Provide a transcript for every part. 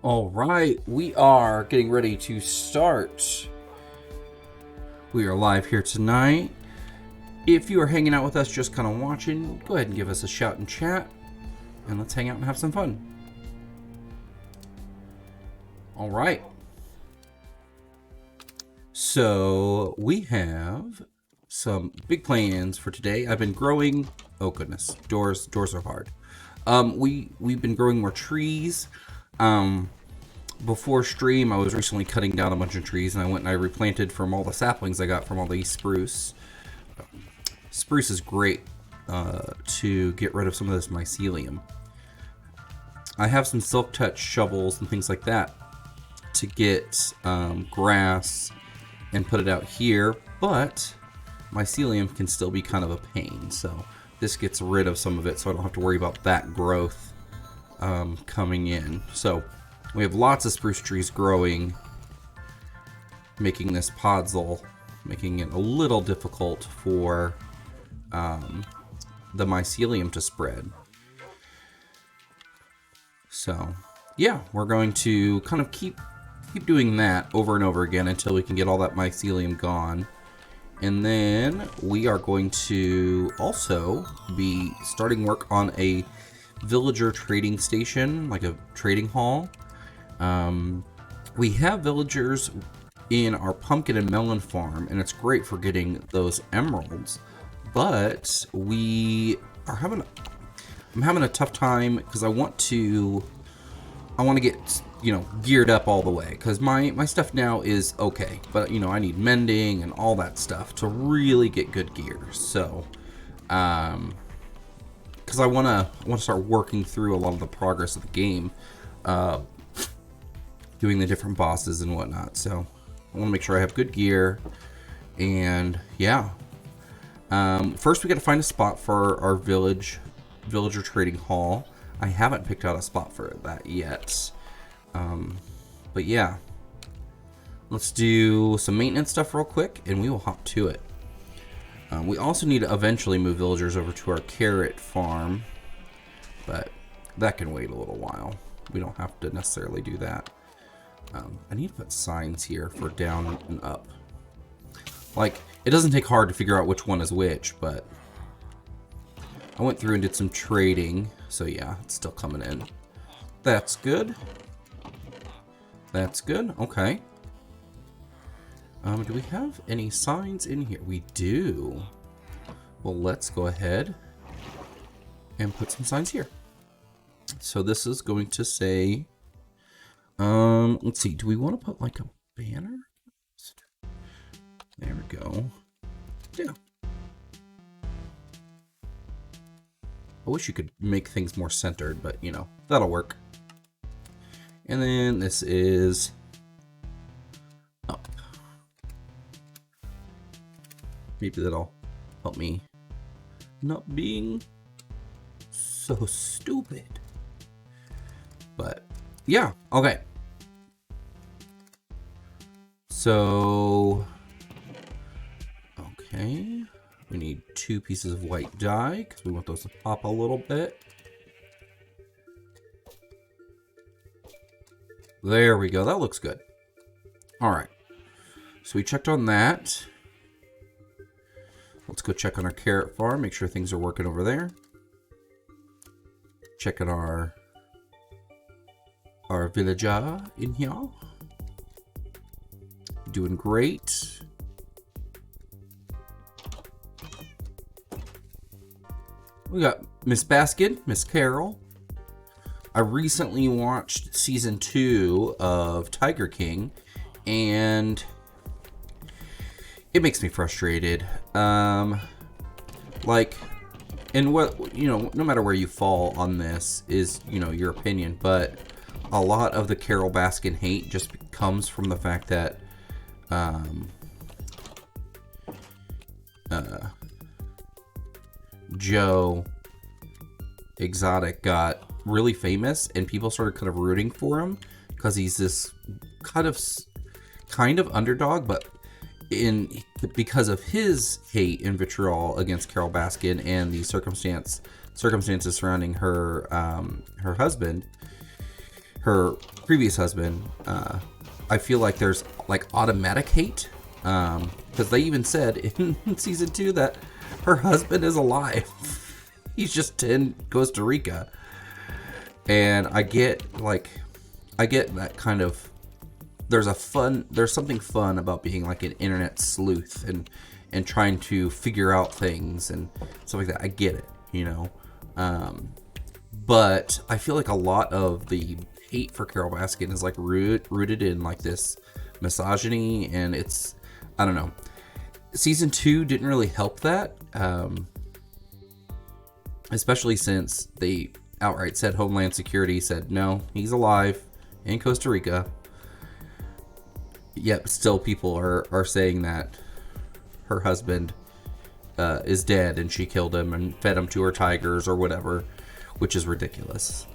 All right, we are getting ready to start. We are live here tonight. If you are hanging out with us, just kind of watching, go ahead and give us a shout in chat, and let's hang out and have some fun. All right. So we have some big plans for today. I've been growing. Oh goodness, doors are hard. We've been growing more trees. Before stream, I was recently cutting down a bunch of trees, and I went and I replanted from all the saplings I got from all the spruce. Spruce is great to get rid of some of this mycelium. I have some silk touch shovels and things like that to get grass and put it out here, but mycelium can still be kind of a pain, so this gets rid of some of it so I don't have to worry about that growth coming in. So we have lots of spruce trees growing, making this podzol, making it a little difficult for the mycelium to spread. So yeah, we're going to kind of keep doing that over and over again until we can get all that mycelium gone. And then we are going to also be starting work on a villager trading station, like a trading hall. We have villagers in our pumpkin and melon farm, and it's great for getting those emeralds, but I'm having a tough time because I want to get, geared up all the way, because my stuff now is okay, but I need mending and all that stuff to really get good gear. So because I want to start working through a lot of the progress of the game, doing the different bosses and whatnot. So I want to make sure I have good gear. And yeah, first we got to find a spot for our villager trading hall. I haven't picked out a spot for that yet. But yeah, let's do some maintenance stuff real quick and we will hop to it. We also need to eventually move villagers over to our carrot farm, but that can wait a little while. We don't have to necessarily do that. I need to put signs here for down and up. Like, it doesn't take hard to figure out which one is which, but I went through and did some trading, so yeah, it's still coming in. That's good. That's good. Okay. Do we have any signs in here? We do. Well, let's go ahead and put some signs here. So this is going to say, let's see, do we want to put like a banner? There we go. Yeah. I wish you could make things more centered, but that'll work. And then this is up. Maybe that'll help me not being so stupid. But yeah, okay. So, okay. We need 2 pieces of white dye because we want those to pop a little bit. There we go. That looks good. All right. So we checked on that. Let's go check on our carrot farm. Make sure things are working over there. Checking our villager in here. Doing great. We got Miss Baskin, Miss Carol. I recently watched season 2 of Tiger King, and it makes me frustrated. Like, and what, no matter where you fall on this is, your opinion, but a lot of the Carol Baskin hate just comes from the fact that, Joe Exotic got really famous and people started kind of rooting for him because he's this kind of underdog, but because of his hate and vitriol against Carol Baskin and the circumstances surrounding her husband, her previous husband, I feel like there's like automatic hate, because they even said in season 2 that her husband is alive. He's just in Costa Rica. And I get that kind of, there's something fun about being like an internet sleuth and trying to figure out things and stuff like that. I get it, you know. But I feel like a lot of the hate for Carol Baskin is like rooted in like this misogyny, and it's, I don't know. Season 2 didn't really help that, especially since they outright said Homeland Security said no, he's alive in Costa Rica. Yet still people are saying that her husband is dead and she killed him and fed him to her tigers or whatever, which is ridiculous.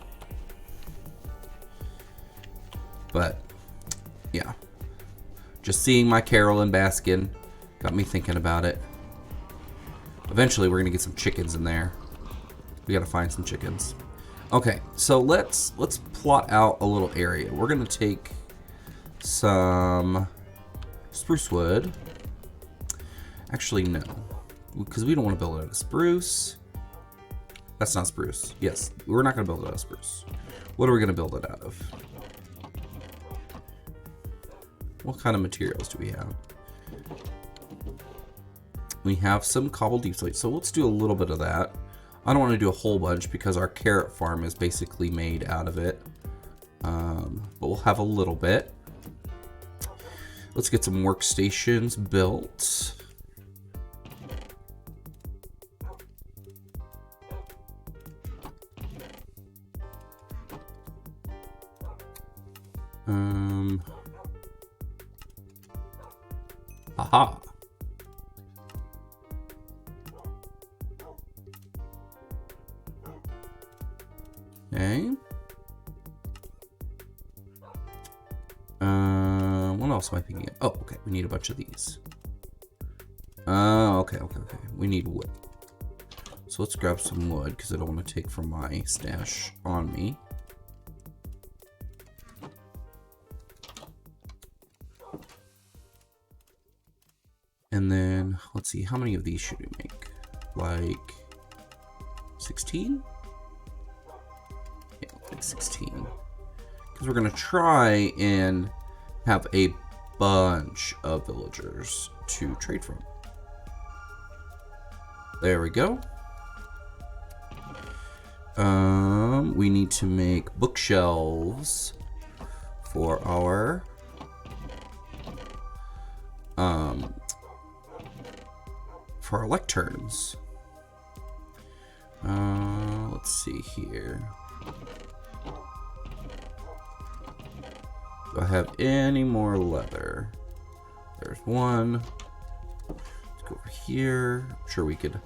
But yeah, just seeing my Carolyn Baskin got me thinking about it. Eventually we're gonna get some chickens in there. We gotta find some chickens. Okay, so let's plot out a little area. We're gonna take some spruce wood. Actually, no, because we don't want to build it out of spruce. That's not spruce. Yes, we're not gonna build it out of spruce. What are we gonna build it out of? What kind of materials do we have? We have some cobbled deep slate, so let's do a little bit of that. I don't want to do a whole bunch because our carrot farm is basically made out of it. But we'll have a little bit. Let's get some workstations built. Aha. Okay. What else am I thinking of? Oh, okay. We need a bunch of these. Okay. We need wood. So let's grab some wood because I don't want to take from my stash on me. And then let's see, how many of these should we make? Like 16? Yeah, like 16. Because we're gonna try and have a bunch of villagers to trade from. There we go. We need to make bookshelves for our lecterns. Let's see here. Do I have any more leather? There's one. Let's go over here. I'm sure we could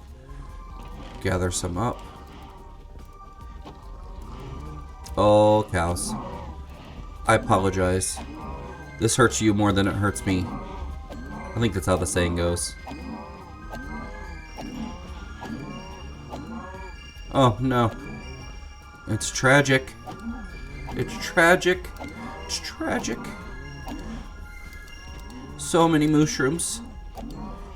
gather some up. Oh, cows. I apologize. This hurts you more than it hurts me. I think that's how the saying goes. Oh, no. It's tragic. It's tragic. It's tragic. So many mushrooms.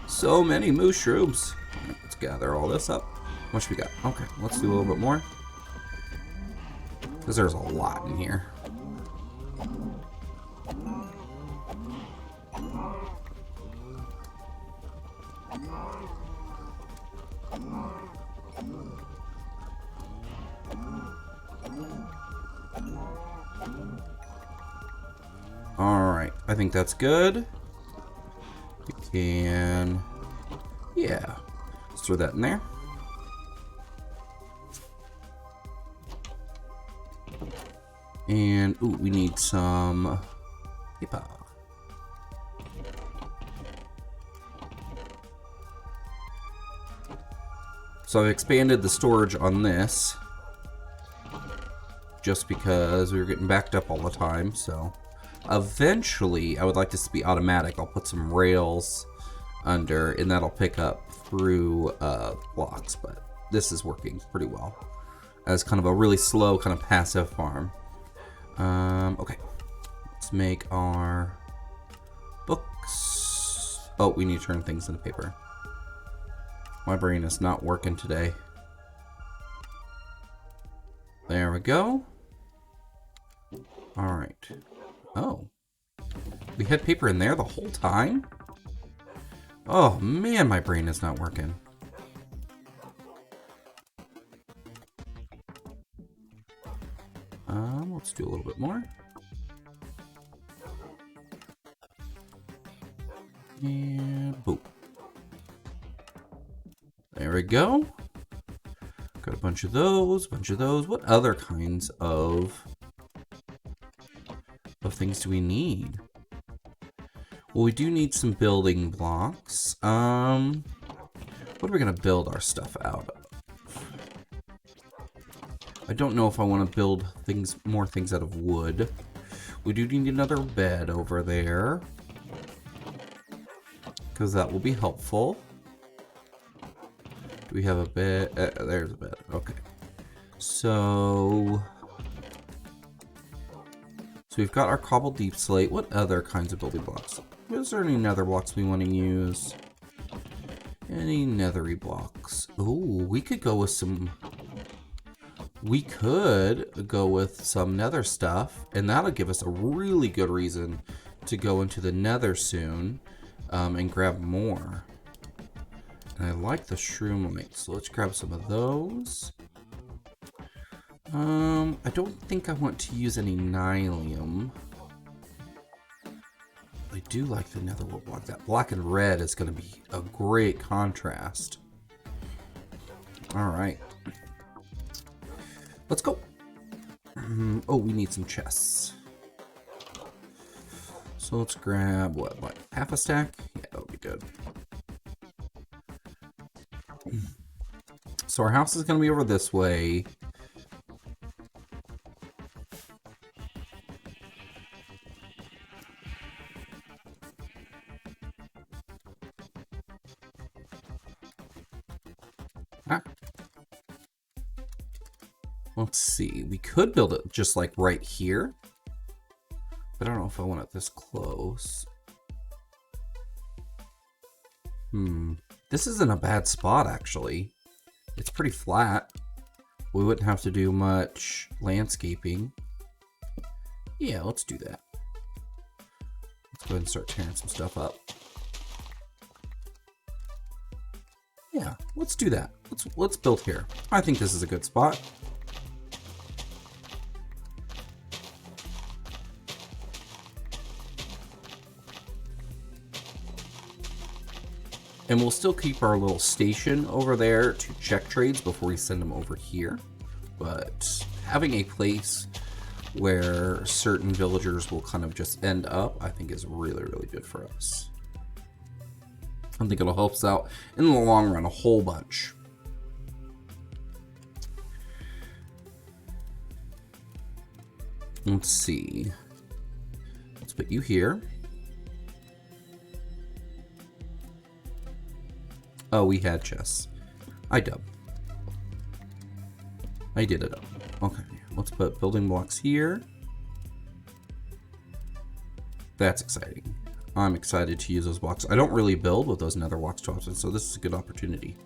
So many mushrooms. Let's gather all this up. How much we got? Okay, let's do a little bit more. Because there's a lot in here. Alright, I think that's good. We can... yeah. Let's throw that in there. And, ooh, we need some paper. So I've expanded the storage on this just because we were getting backed up all the time, so eventually I would like this to be automatic. I'll put some rails under and that'll pick up through blocks, but this is working pretty well as kind of a really slow kind of passive farm. Okay. Let's make our books. Oh, we need to turn things into paper. My brain is not working today. There we go. Alright. Oh. We had paper in there the whole time? Oh man, my brain is not working. Let's do a little bit more. And boom. There we go. Got a bunch of those, What other kinds of things do we need? Well, we do need some building blocks. What are we gonna build our stuff out of? I don't know if I want to build more things out of wood. We do need another bed over there, because that will be helpful. Do we have a bed? There's a bed. Okay. So we've got our cobbled deep slate. What other kinds of building blocks? Is there any nether blocks we want to use? Any nethery blocks? Oh, we could go with some... We could go with some nether stuff, and that'll give us a really good reason to go into the nether soon and grab more. And I like the shroom lights, so let's grab some of those. I don't think I want to use any nylium. I do like the netherworld block. That black and red is going to be a great contrast. Alright. Let's go. Oh, we need some chests. So let's grab, what, half a stack? Yeah, that'll be good. So our house is going to be over this way. Let's see. We could build it just like right here. But I don't know if I want it this close. This isn't a bad spot, actually. It's pretty flat. We wouldn't have to do much landscaping. Yeah, let's do that. Let's go ahead and start tearing some stuff up. Yeah, let's do that. Let's build here. I think this is a good spot. And we'll still keep our little station over there to check trades before we send them over here. But having a place where certain villagers will kind of just end up, I think is really, really good for us. I think it'll help us out in the long run a whole bunch. Let's see. Let's put you here. Oh, we had chests. I did it up. Okay, let's put building blocks here. That's exciting. I'm excited to use those blocks. I don't really build with those nether blocks too often, so this is a good opportunity.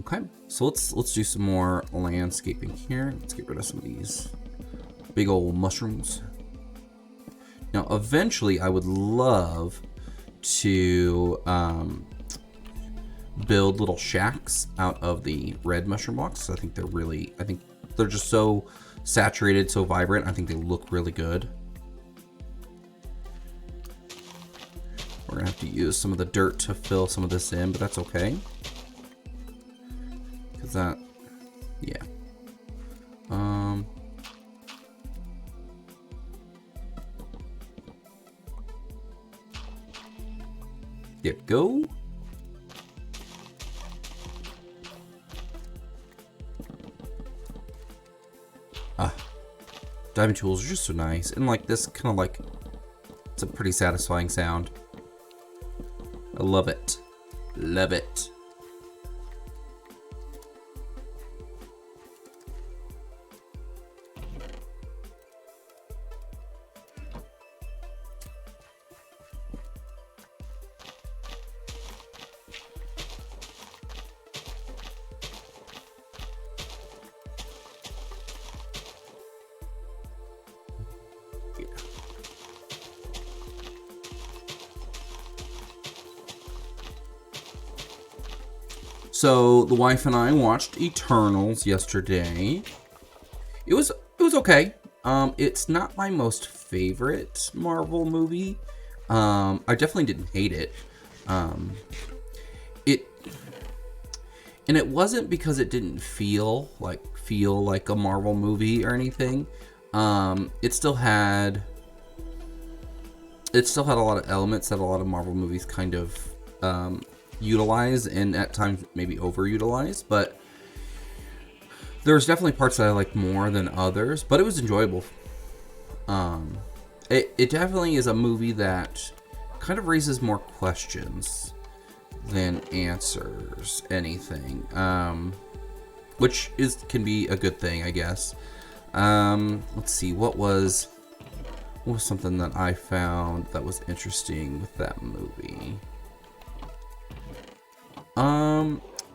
Okay, so let's do some more landscaping here. Let's get rid of some of these big old mushrooms. Now, eventually, I would love to build little shacks out of the red mushroom blocks. I think they're just so saturated, so vibrant. I think they look really good. We're gonna have to use some of the dirt to fill some of this in, but that's okay. Cause that, yeah. There we go. Diamond tools are just so nice. And like this kind of like, it's a pretty satisfying sound. I love it. Love it. So the wife and I watched Eternals yesterday. It was okay. It's not my most favorite Marvel movie. I definitely didn't hate it. It wasn't because it didn't feel like a Marvel movie or anything. It still had a lot of elements that a lot of Marvel movies kind of utilize, and at times maybe overutilize, but there's definitely parts that I liked more than others, but it was enjoyable. It definitely is a movie that kind of raises more questions than answers anything, which can be a good thing, I guess. Let's see, what was something that I found that was interesting with that movie?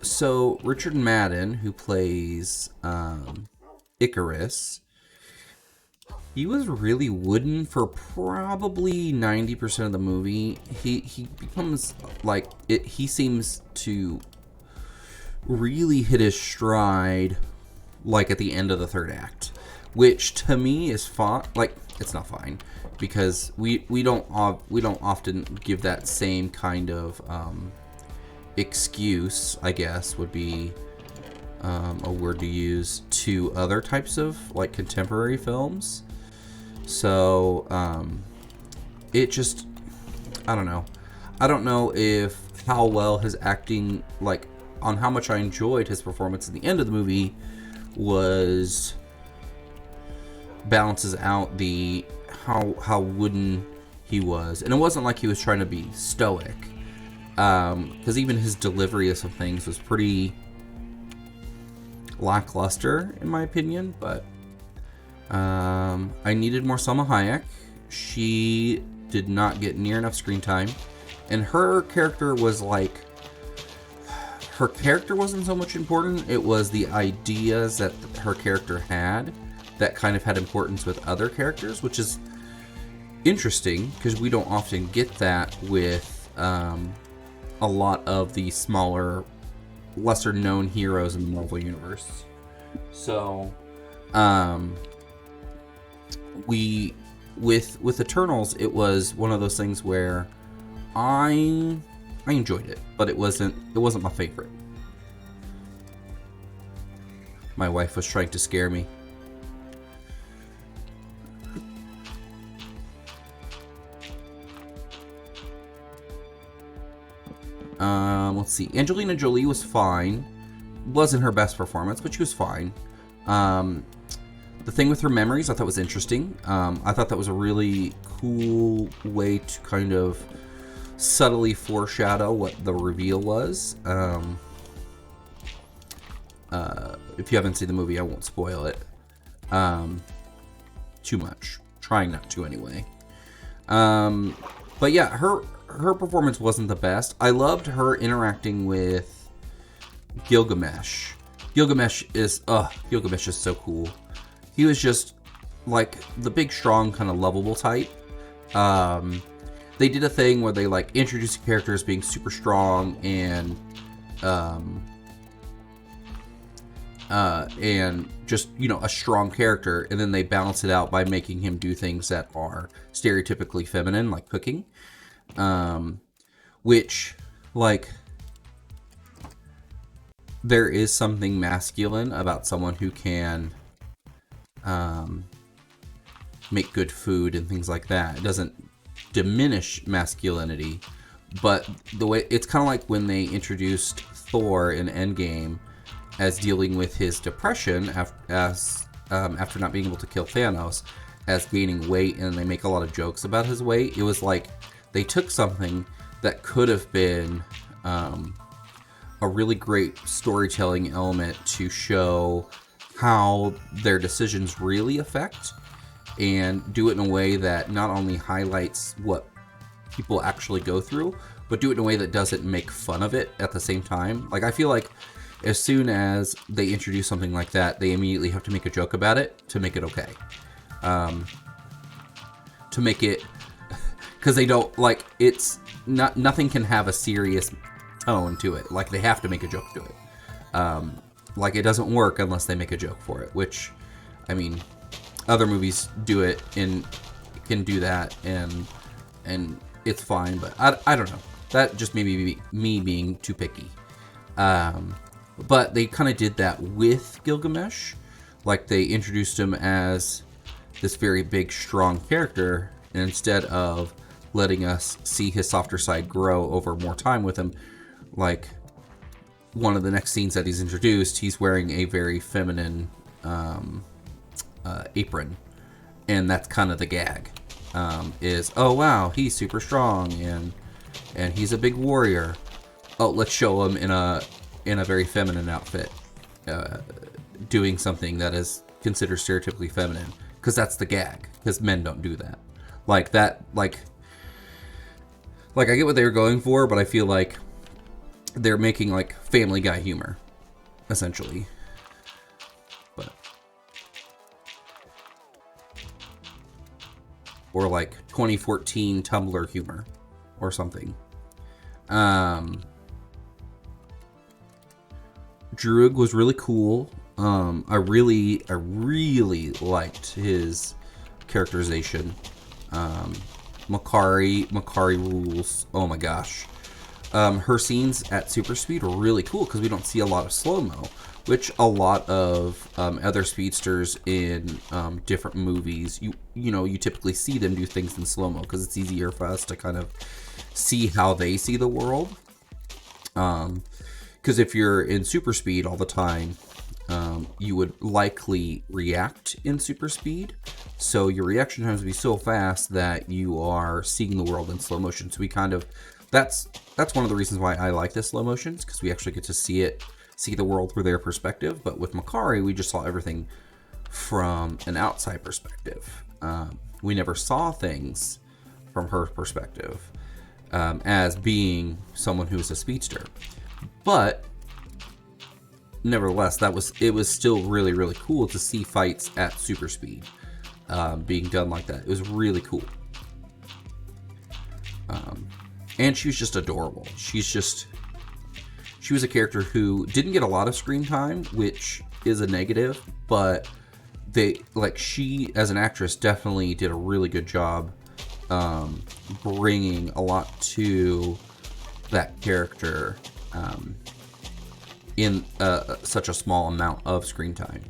So Richard Madden, who plays Icarus, he was really wooden for probably 90% of the movie. He becomes like it. He seems to really hit his stride like at the end of the third act, which to me is fine. Like, it's not fine because we don't often give that same kind of excuse, I guess would be a word to use, to other types of like contemporary films. So it just, I don't know if how well his acting, like on how much I enjoyed his performance at the end of the movie balances out the how wooden he was. And it wasn't like he was trying to be stoic, because even his delivery of some things was pretty lackluster in my opinion. But I needed more Salma Hayek. She did not get near enough screen time, and her character wasn't so much important. It was the ideas that her character had that kind of had importance with other characters, which is interesting because we don't often get that with a lot of the smaller, lesser known heroes in the Marvel Universe. So with Eternals, it was one of those things where I enjoyed it, but it wasn't my favorite. My wife was trying to scare me. Let's see. Angelina Jolie was fine. Wasn't her best performance, but she was fine. The thing with her memories I thought was interesting. I thought that was a really cool way to kind of subtly foreshadow what the reveal was. If you haven't seen the movie, I won't spoil it too much. Trying not to anyway. But yeah, her performance wasn't the best. I loved her interacting with Gilgamesh. Gilgamesh is so cool. He was just like the big, strong, kind of lovable type. They did a thing where they like introduced characters being super strong and just, you know, a strong character, and then they balance it out by making him do things that are stereotypically feminine, like cooking. Which, like, there is something masculine about someone who can make good food and things like that. It doesn't diminish masculinity, but the way it's kind of like when they introduced Thor in Endgame as dealing with his depression after not being able to kill Thanos, as gaining weight, and they make a lot of jokes about his weight. It was like they took something that could have been a really great storytelling element to show how their decisions really affect, and do it in a way that not only highlights what people actually go through, but do it in a way that doesn't make fun of it at the same time. Like, I feel like as soon as they introduce something like that, they immediately have to make a joke about it to make it okay. To make it, because they don't, like, it's not, nothing can have a serious tone to it. Like, they have to make a joke to it. Like, it doesn't work unless they make a joke for it, which, I mean, other movies do it and can do that, and it's fine, but I don't know. That just maybe me being too picky. But they kind of did that with Gilgamesh. Like, they introduced him as this very big, strong character, and instead of letting us see his softer side grow over more time with him, like, one of the next scenes that he's introduced, he's wearing a very feminine apron, and that's kind of the gag. Is, oh wow, he's super strong and he's a big warrior. Oh, let's show him in a very feminine outfit, doing something that is considered stereotypically feminine, because that's the gag. Because men don't do that. Like that, like I get what they were going for, but I feel like they're making like Family Guy humor, essentially. But or like 2014 Tumblr humor or something. Druig was really cool. I really liked his characterization. Makari rules. Oh my gosh. Her scenes at super speed were really cool because we don't see a lot of slow-mo, which a lot of other speedsters in different movies, you typically see them do things in slow-mo because it's easier for us to kind of see how they see the world. Because if you're in super speed all the time, you would likely react in super speed. So your reaction times would be so fast that you are seeing the world in slow motion. So we kind of, that's one of the reasons why I like this slow motions, because we actually get to see the world through their perspective. But with Makari, we just saw everything from an outside perspective. We never saw things from her perspective as being someone who's a speedster. But nevertheless, it was still really, really cool to see fights at super speed being done like that. It was really cool. And she was just adorable. She was a character who didn't get a lot of screen time, which is a negative, but she as an actress definitely did a really good job bringing a lot to that character in such a small amount of screen time.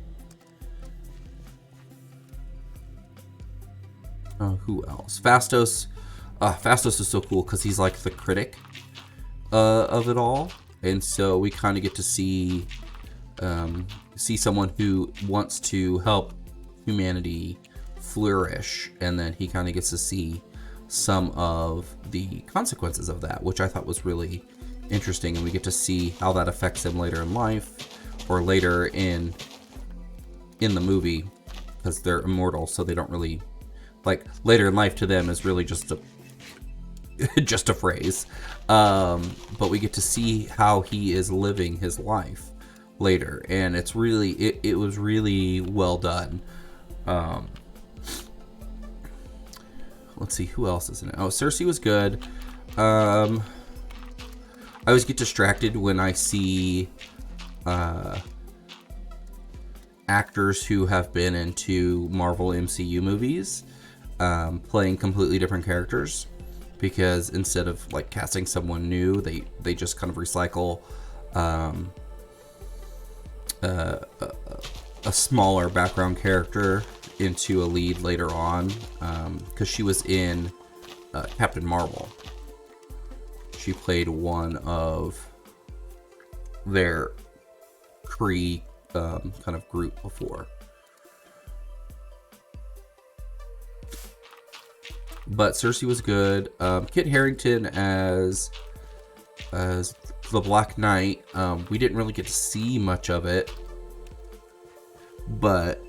Who else? Fastos. Fastos is so cool because he's like the critic of it all, and so we kind of get to see someone who wants to help humanity flourish, and then he kind of gets to see some of the consequences of that, which I thought was really interesting, and we get to see how that affects him later in life, or later in the movie, because they're immortal, so they don't really, like, later in life to them is really just a phrase, but we get to see how he is living his life later, and it was really well done. Let's see, who else is in it? Oh, Cersei was good. I always get distracted when I see actors who have been into Marvel MCU movies playing completely different characters, because instead of like casting someone new, they just kind of recycle a smaller background character into a lead later on, because she was in Captain Marvel. She played one of their Kree kind of group before. But Cersei was good. Kit Harington as the Black Knight. We didn't really get to see much of it, but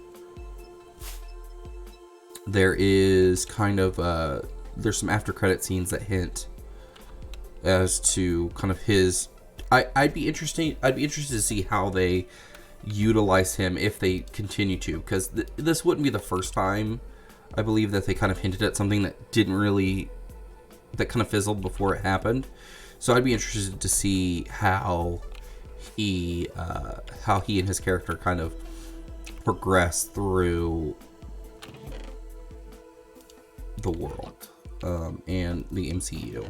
there is kind of there's some after credit scenes that hint as to kind of his. I'd be interested to see how they utilize him if they continue to, because this wouldn't be the first time, I believe, that they kind of hinted at something that kind of fizzled before it happened. So I'd be interested to see how how he and his character kind of progress through the world and the MCU.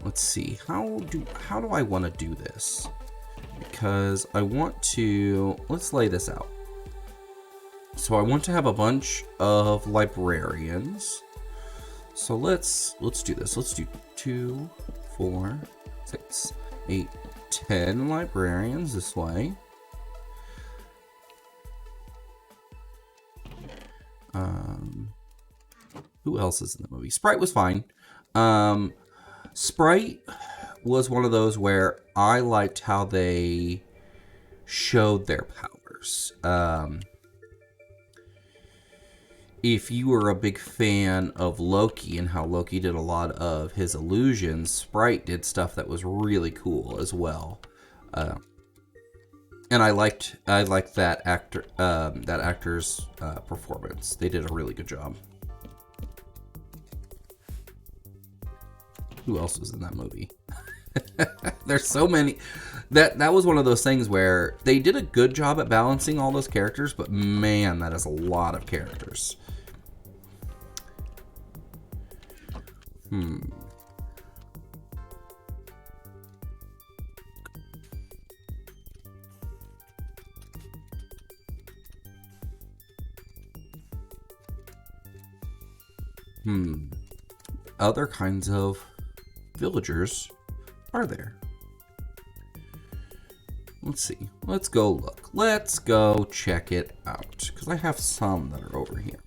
Let's see, how do I want to do this? Because I want to, let's lay this out. So I want to have a bunch of librarians. So let's do this. Let's do 2, 4, 6, 8, 10 librarians this way. Who else is in the movie? Sprite was fine. Sprite was one of those where I liked how they showed their powers. If you were a big fan of Loki and how Loki did a lot of his illusions, Sprite did stuff that was really cool as well. And I liked that actor's performance. They did a really good job. Who else was in that movie? There's so many. That was one of those things where they did a good job at balancing all those characters, but man, that is a lot of characters. Other kinds of villagers are there? Let's see. Let's go look. Let's go check it out. Because I have some that are over here.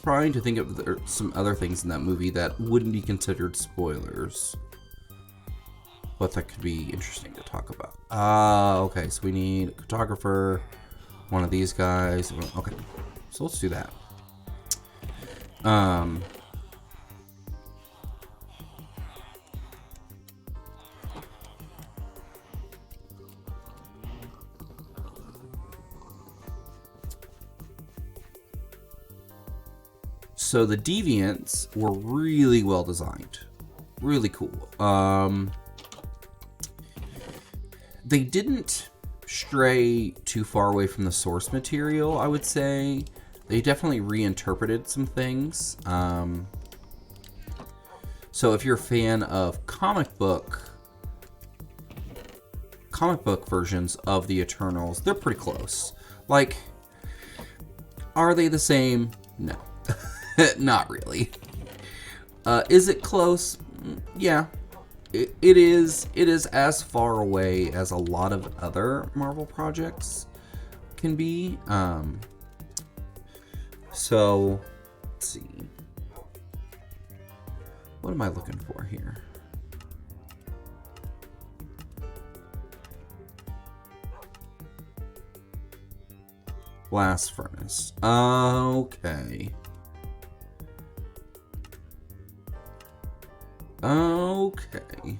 Trying to think of some other things in that movie that wouldn't be considered spoilers. But that could be interesting to talk about. Okay, so we need a cartographer, one of these guys. Okay, so let's do that. So the deviants were really well designed. Really cool. They didn't stray too far away from the source material, I would say. They definitely reinterpreted some things. So if you're a fan of comic book versions of the Eternals, they're pretty close. Like, are they the same? No. Not really. Is it close? Yeah. It is as far away as a lot of other Marvel projects can be. So, let's see. What am I looking for here? Blast furnace. Okay. Okay.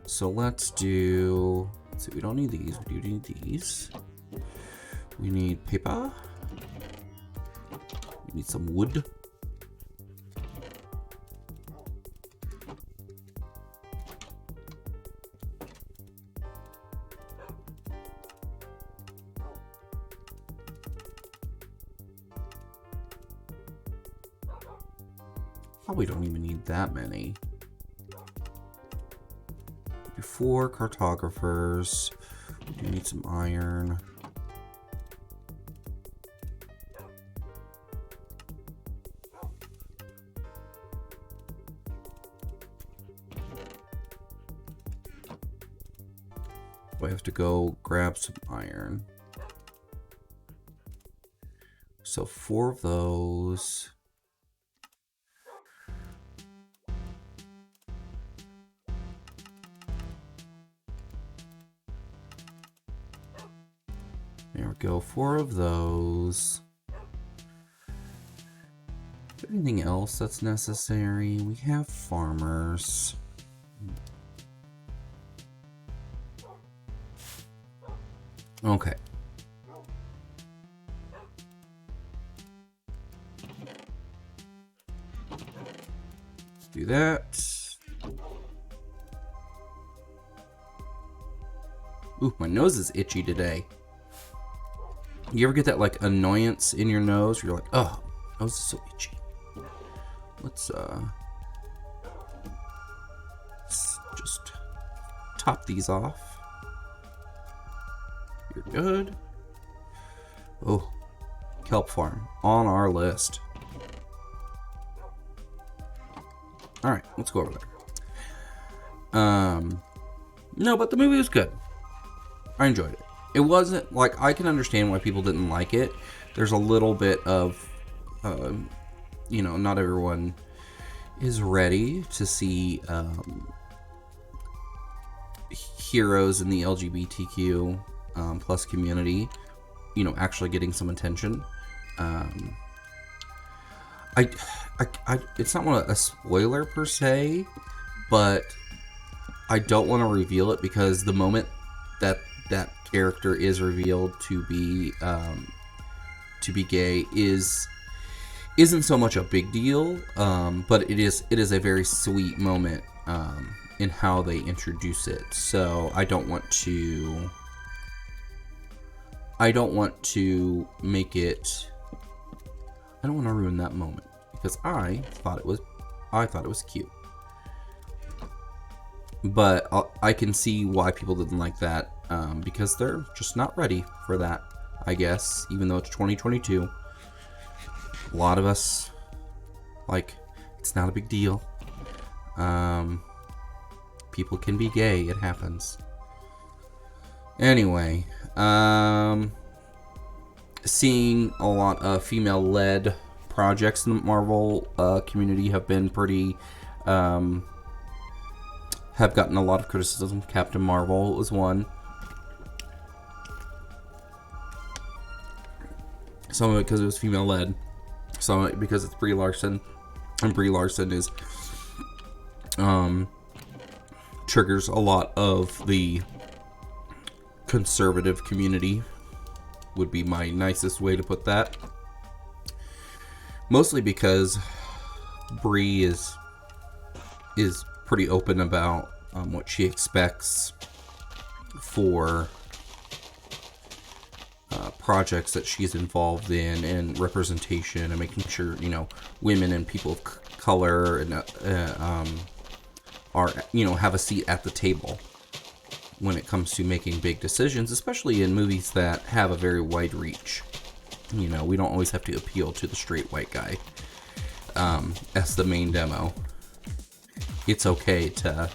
So let's do... Let's see, we don't need these. We do need these. We need paper. We need some wood. Probably don't even need that many. 4 cartographers. We need some iron. I have to go grab some iron. So 4 of those. There we go, 4 of those. there anything else that's necessary? We have farmers. Okay. Do that. Ooh, my nose is itchy today. You ever get that like annoyance in your nose where you're like, oh, my nose is so itchy. Let's just top these off. You're good. Oh, kelp farm on our list. All right, let's go over there. No, but the movie was good. I enjoyed it. It wasn't like, I can understand why people didn't like it. There's a little bit of, you know, not everyone is ready to see heroes in the LGBTQ plus community, you know, actually getting some attention. It's not a spoiler per se, but I don't want to reveal it because the moment that that character is revealed to be gay isn't so much a big deal, but it is a very sweet moment in how they introduce it. So I don't want to make it. I don't want to ruin that moment because I thought it was cute. But I can see why people didn't like that because they're just not ready for that, I guess, even though it's 2022. A lot of us, like, it's not a big deal. People can be gay, it happens. Anyway, seeing a lot of female-led projects in the Marvel community have been pretty... have gotten a lot of criticism. Captain Marvel was one. Some of it because it was female-led. Some of it because it's Brie Larson. And Brie Larson is... triggers a lot of the conservative community. Would be my nicest way to put that. Mostly because Brie is pretty open about what she expects for projects that she's involved in and representation and making sure, you know, women and people of color and are, you know, have a seat at the table when it comes to making big decisions, especially in movies that have a very wide reach. You know, we don't always have to appeal to the straight white guy as the main demo. It's okay to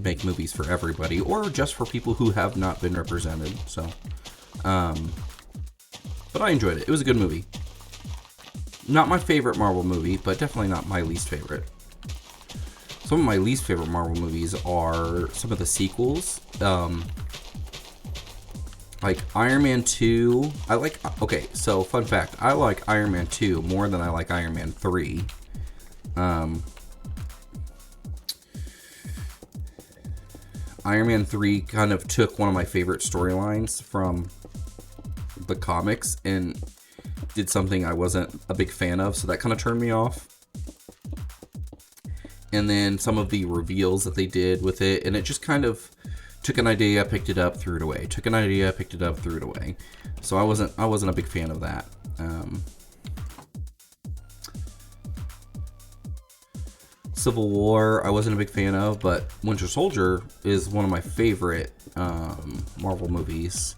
make movies for everybody, or just for people who have not been represented. So, but I enjoyed it. It was a good movie. Not my favorite Marvel movie, but definitely not my least favorite. Some of my least favorite Marvel movies are some of the sequels. Like Iron Man 2. Okay, so fun fact. I like Iron Man 2 more than I like Iron Man 3. Iron Man 3 kind of took one of my favorite storylines from the comics and did something I wasn't a big fan of, so that kind of turned me off. And then some of the reveals that they did with it, and it just kind of took an idea, picked it up, threw it away. Took an idea, picked it up, threw it away. So I wasn't a big fan of that. Civil War, I wasn't a big fan of, but Winter Soldier is one of my favorite Marvel movies.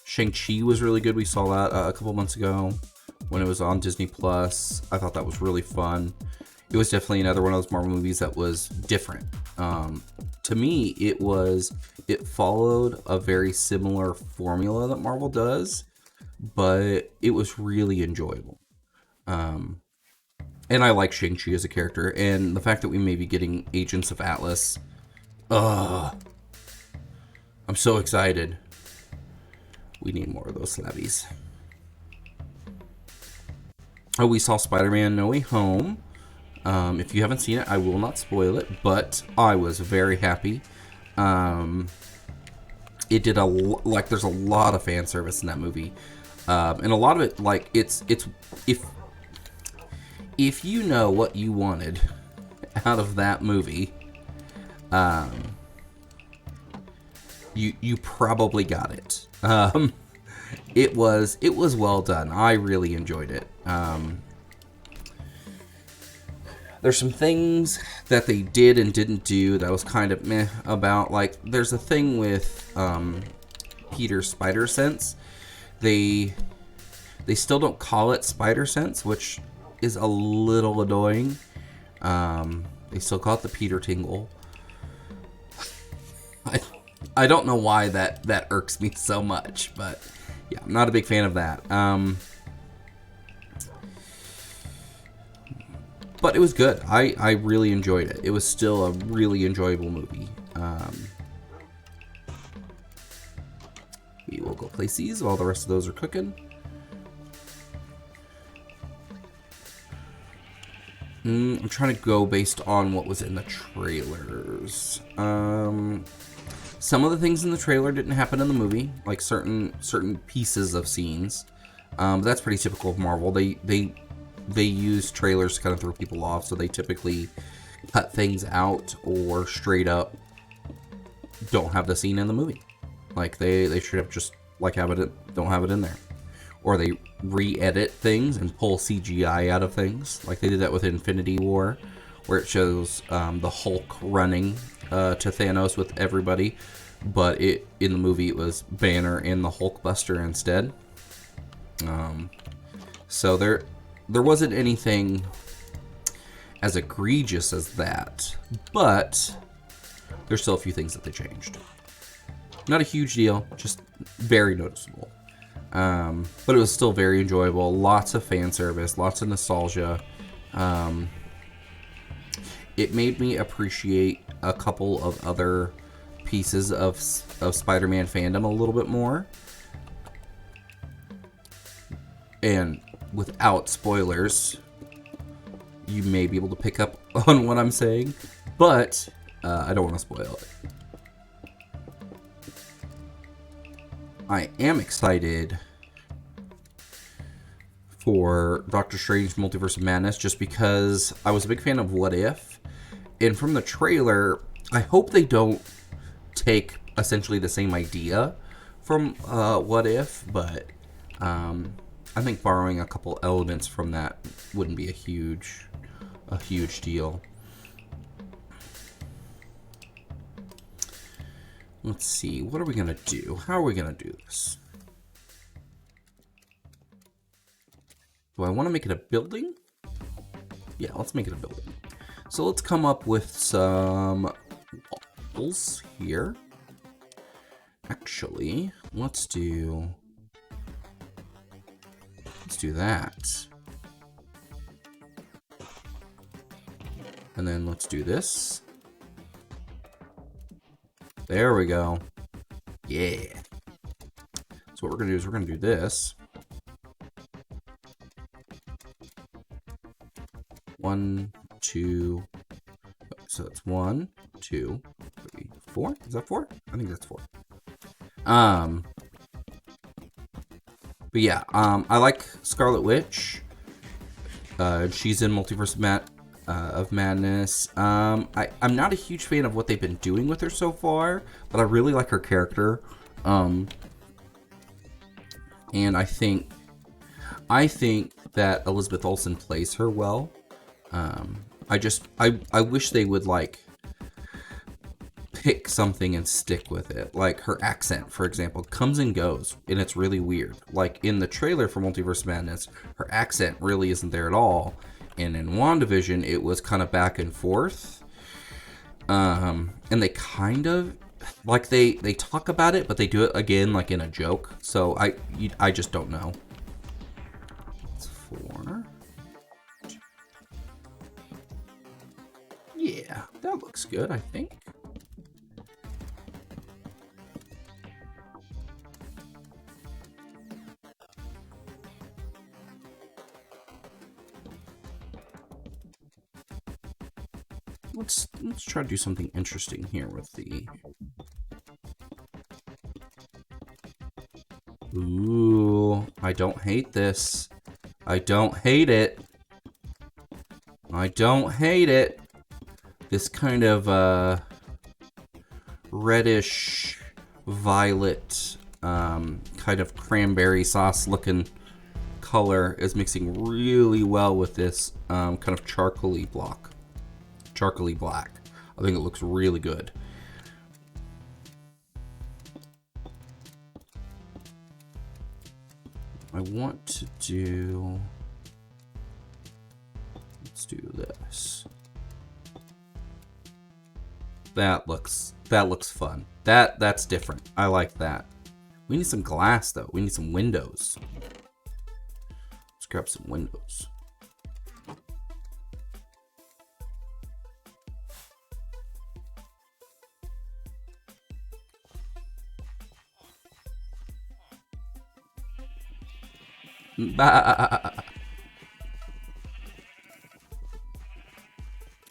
Shang-Chi was really good. We saw that a couple months ago when it was on Disney Plus. I thought that was really fun. It was definitely another one of those Marvel movies that was different. To me, it followed a very similar formula that Marvel does, but it was really enjoyable. And I like Shang-Chi as a character, and the fact that we may be getting Agents of Atlas, I'm so excited. We need more of those slabbies. Oh, we saw Spider-Man No Way Home. If you haven't seen it, I will not spoil it, but I was very happy. It did like there's a lot of fan service in that movie, and a lot of it like it's if you know what you wanted out of that movie, you probably got it. It was well done. I really enjoyed it. There's some things that they did and didn't do that I was kind of meh about. Like, there's a thing with Peter's spider sense. They still don't call it spider sense, which is a little annoying. They still call it the Peter tingle. I don't know why that irks me so much, but yeah, I'm not a big fan of that. But it was good. I really enjoyed it. It was still a really enjoyable movie. We will go place these while the rest of those are cooking. I'm trying to go based on what was in the trailers. Some of the things in the trailer didn't happen in the movie, like certain pieces of scenes. But that's pretty typical of Marvel. They use trailers to kind of throw people off, so they typically cut things out or straight up don't have the scene in the movie. Like they straight up just like don't have it in there, or they re-edit things and pull CGI out of things. Like they did that with Infinity War, where it shows the Hulk running to Thanos with everybody, but in the movie it was Banner and the Hulkbuster instead. So there wasn't anything as egregious as that, but there's still a few things that they changed. Not a huge deal, just very noticeable. But it was still very enjoyable. Lots of fan service, lots of nostalgia. It made me appreciate a couple of other pieces of Spider-Man fandom a little bit more. And without spoilers, you may be able to pick up on what I'm saying, but I don't want to spoil it. I am excited for Doctor Strange Multiverse of Madness just because I was a big fan of What If, and from the trailer, I hope they don't take essentially the same idea from What If, but I think borrowing a couple elements from that wouldn't be a huge deal. Let's see, what are we gonna do? How are we gonna do this? Do I want to make it a building? Yeah, let's make it a building. So let's come up with some walls here. Actually, let's do that. And then let's do this. There we go. Yeah. So what we're gonna do is we're gonna do this. 1, 2. So it's 1, 2, 3, 4. Is that 4? I think that's 4. But yeah, I like Scarlet Witch. She's in Multiverse of Madness. I'm not a huge fan of what they've been doing with her so far, but I really like her character. And I think that Elizabeth Olsen plays her well. I wish they would like pick something and stick with it. Like her accent, for example, comes and goes, and it's really weird. Like in the trailer for Multiverse of Madness, her accent really isn't there at all. And in WandaVision, it was kind of back and forth. And they kind of like they talk about it, but they do it again like in a joke. So I just don't know. It's 4. Yeah, that looks good, I think. Let's try to do something interesting here with the... Ooh, I don't hate this. I don't hate it. I don't hate it. This kind of reddish violet kind of cranberry sauce looking color is mixing really well with this kind of charcoaly black. I think it looks really good. I want to do... Let's do this. That looks fun. That's different. I like that. We need some glass though. We need some windows. Let's grab some windows.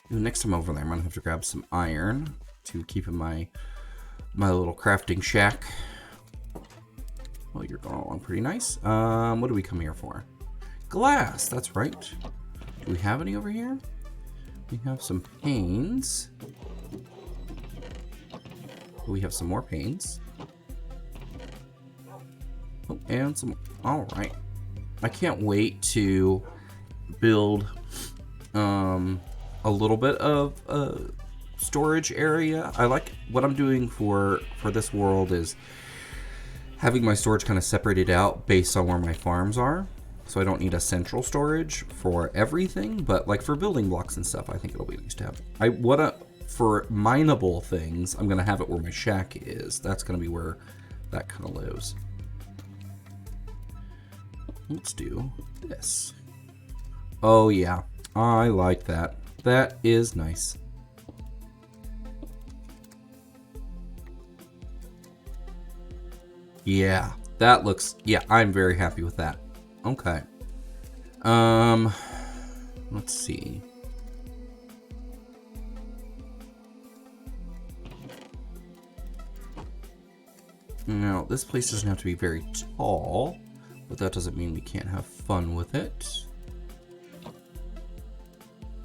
Next time over there, I'm gonna have to grab some iron to keep in my little crafting shack. Well, you're going along pretty nice. What do we come here for? Glass, that's right. Do we have any over here? We have some panes. We have some more panes. Oh, and some, all right. I can't wait to build a little bit of storage area. I like what I'm doing for this world is having my storage kind of separated out based on where my farms are. So I don't need a central storage for everything, but like for building blocks and stuff, I think it'll be nice to have. For mineable things, I'm gonna have it where my shack is. That's gonna be where that kind of lives. Let's do this. Oh yeah, I like that. That is nice. Yeah, that looks, yeah, I'm very happy with that. Okay. Let's see. Now, this place doesn't have to be very tall, but that doesn't mean we can't have fun with it.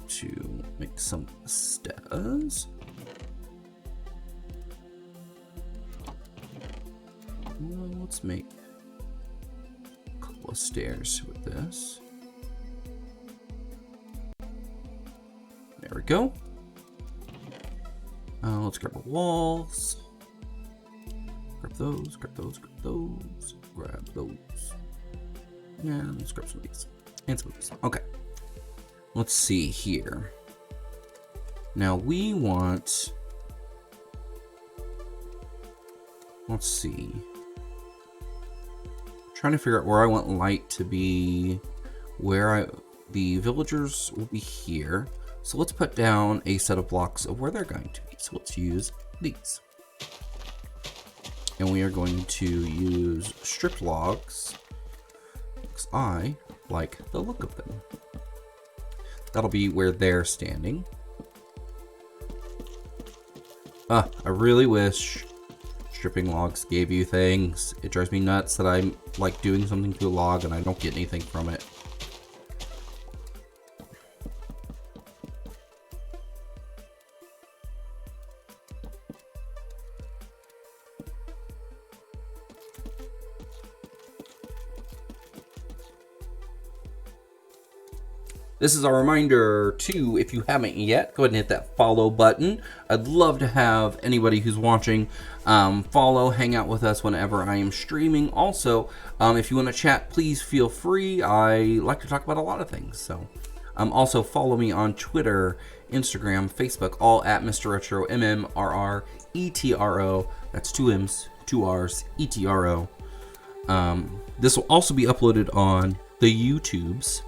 To make some stairs. Well, let's make a couple of stairs with this. There we go. Let's grab the walls. Grab those, grab those, grab those, grab those. And let's grab some of these. And some of these. Okay. Let's see here. Now we want... Let's see. I'm trying to figure out where I want light to be. The villagers will be here. So let's put down a set of blocks of where they're going to be. So let's use these. And we are going to use stripped logs, because I like the look of them. That'll be where they're standing. I really wish stripping logs gave you things. It drives me nuts that I'm like doing something to a log and I don't get anything from it. This is a reminder too, if you haven't yet, go ahead and hit that follow button. I'd love to have anybody who's watching follow, hang out with us whenever I am streaming. Also, if you want to chat, please feel free. I like to talk about a lot of things. So also follow me on Twitter, Instagram, Facebook, all at Mr. Retro, MMRRETRO. That's 2 M's, 2 R's, ETRO. This will also be uploaded on the YouTubes.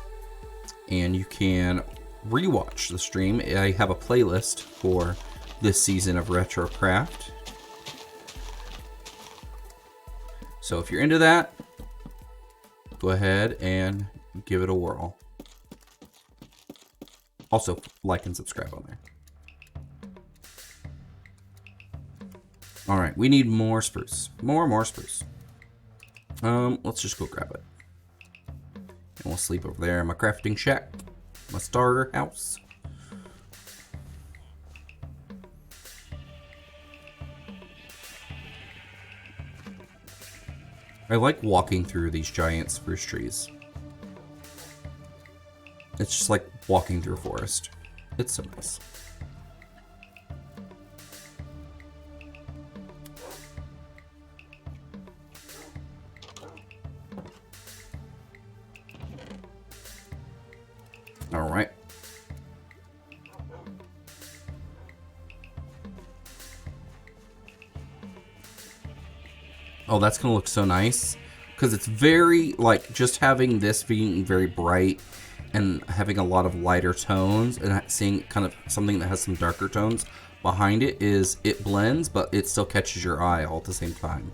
And you can rewatch the stream. I have a playlist for this season of RetroCraft. So if you're into that, go ahead and give it a whirl. Also, like and subscribe on there. All right, we need more spruce. More spruce. Let's just go grab it. And we'll sleep over there in my crafting shack. My starter house. I like walking through these giant spruce trees. It's just like walking through a forest. It's so nice. All right. Oh, that's gonna look so nice. Because it's very, like, just having this being very bright and having a lot of lighter tones and seeing kind of something that has some darker tones behind it is, it blends, but it still catches your eye all at the same time.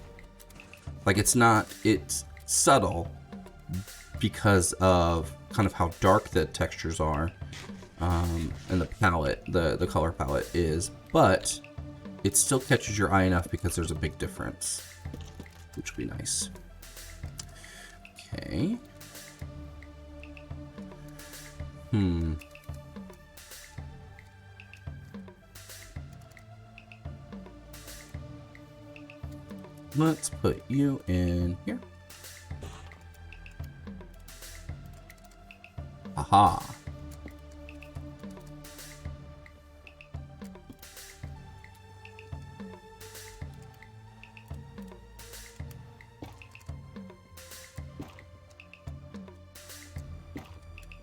Like, it's subtle because of kind of how dark the textures are, and the palette, the color palette is, but it still catches your eye enough because there's a big difference, which would be nice. Okay. Let's put you in here. Aha.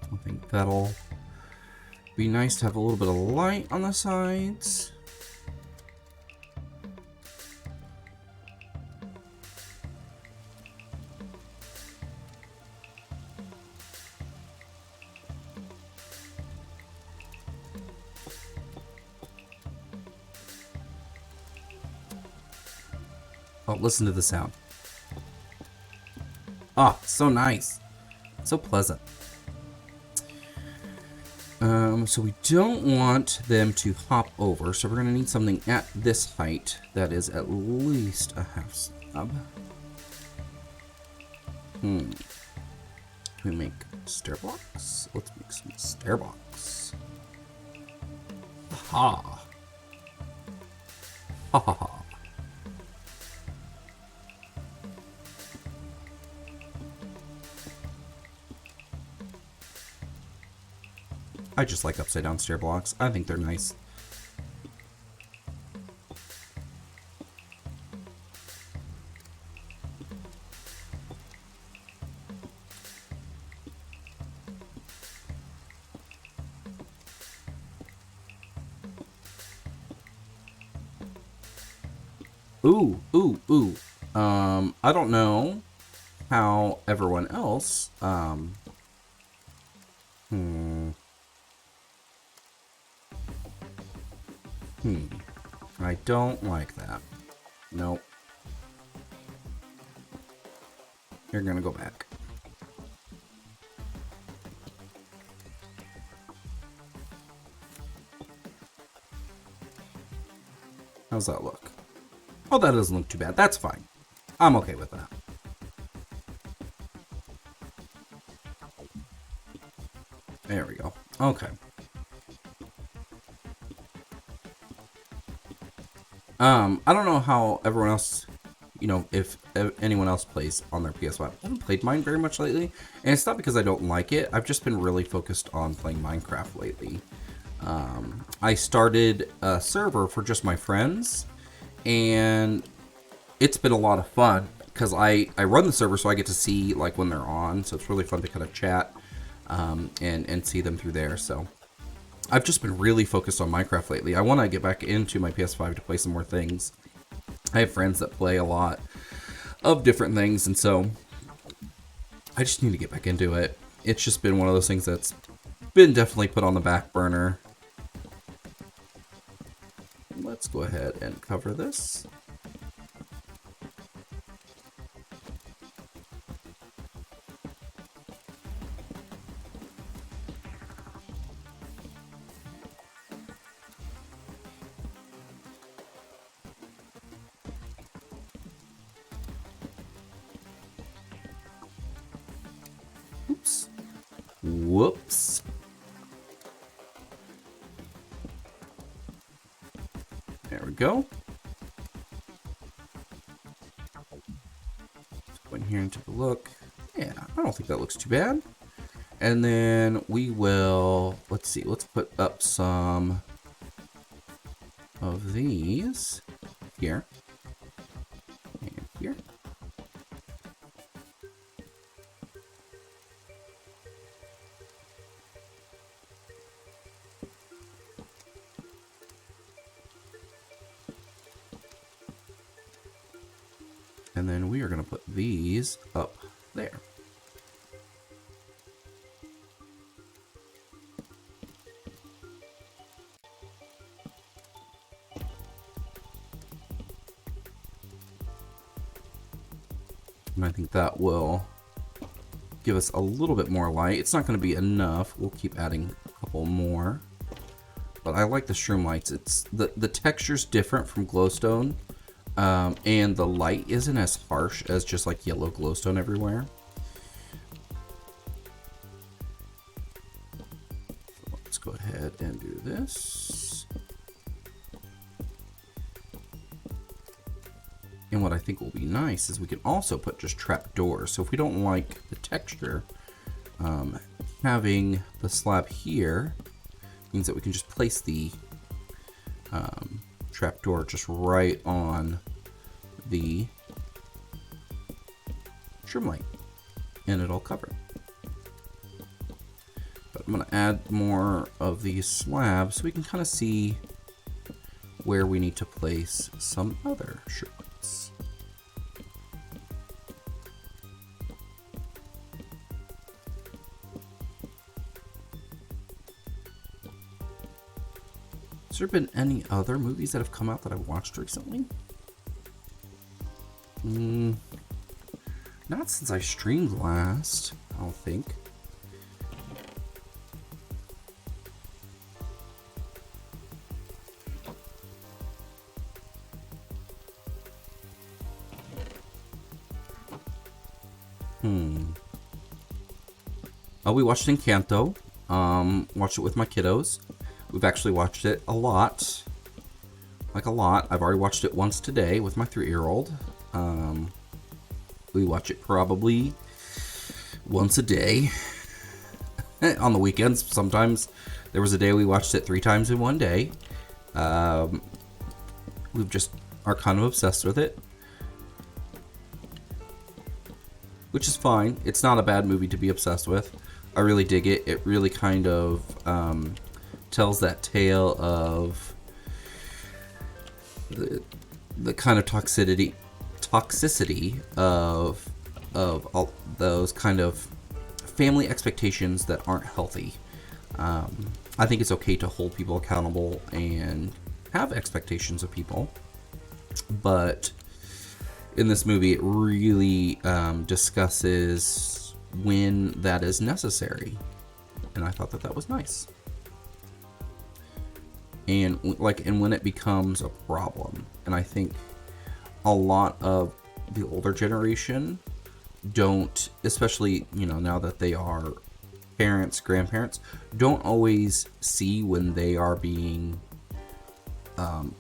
I think that'll be nice to have a little bit of light on the sides. Oh, listen to the sound. Ah, so nice. So pleasant. So we don't want them to hop over, so we're going to need something at this height that is at least a half slab. Can we make stair blocks? Let's make some stair blocks. Ha! Ha ha ha. I just like upside down stair blocks. I think they're nice. Ooh. I don't know how everyone else, I don't like that. Nope. You're gonna go back. How's that look? Oh, that doesn't look too bad. That's fine. I'm okay with that. There we go. Okay. I don't know how everyone else, you know, if anyone else plays on their PS5. I haven't played mine very much lately, and it's not because I don't like it. I've just been really focused on playing Minecraft lately. I started a server for just my friends, and it's been a lot of fun because I run the server, so I get to see like when they're on, so it's really fun to kind of chat and see them through there. So I've just been really focused on Minecraft lately. I want to get back into my PS5 to play some more things. I have friends that play a lot of different things, and so I just need to get back into it. It's just been one of those things that's been definitely put on the back burner. Let's go ahead and cover this. Whoops. There we go. Let's go in here and take a look. Yeah, I don't think that looks too bad. And then we will, let's see, let's put up some of these here and here. And then we are going to put these up there. And I think that will give us a little bit more light. It's not going to be enough. We'll keep adding a couple more. But I like the shroom lights. It's the texture's different from glowstone. And the light isn't as harsh as just like yellow glowstone everywhere. So let's go ahead and do this. And what I think will be nice is we can also put just trap doors. So if we don't like the texture, having the slab here means that we can just place the trapdoor just right on the shroom light, and it'll cover it. But I'm going to add more of these slabs so we can kind of see where we need to place some other shroom lights. Has there been any other movies that have come out that I've watched recently? Not since I streamed last, I don't think. Oh, we watched Encanto. Watched it with my kiddos. We've actually watched it a lot. Like a lot. I've already watched it once today with my 3-year-old. We watch it probably once a day. On the weekends, sometimes. There was a day we watched it 3 times in one day. We've just are kind of obsessed with it. Which is fine. It's not a bad movie to be obsessed with. I really dig it. It really kind of tells that tale of the kind of toxicity of all those kind of family expectations that aren't healthy. I think it's okay to hold people accountable and have expectations of people, but in this movie it really discusses when that is necessary, and I thought that that was nice. And when it becomes a problem. And I think a lot of the older generation don't, especially, now that they are parents, grandparents, don't always see when they are being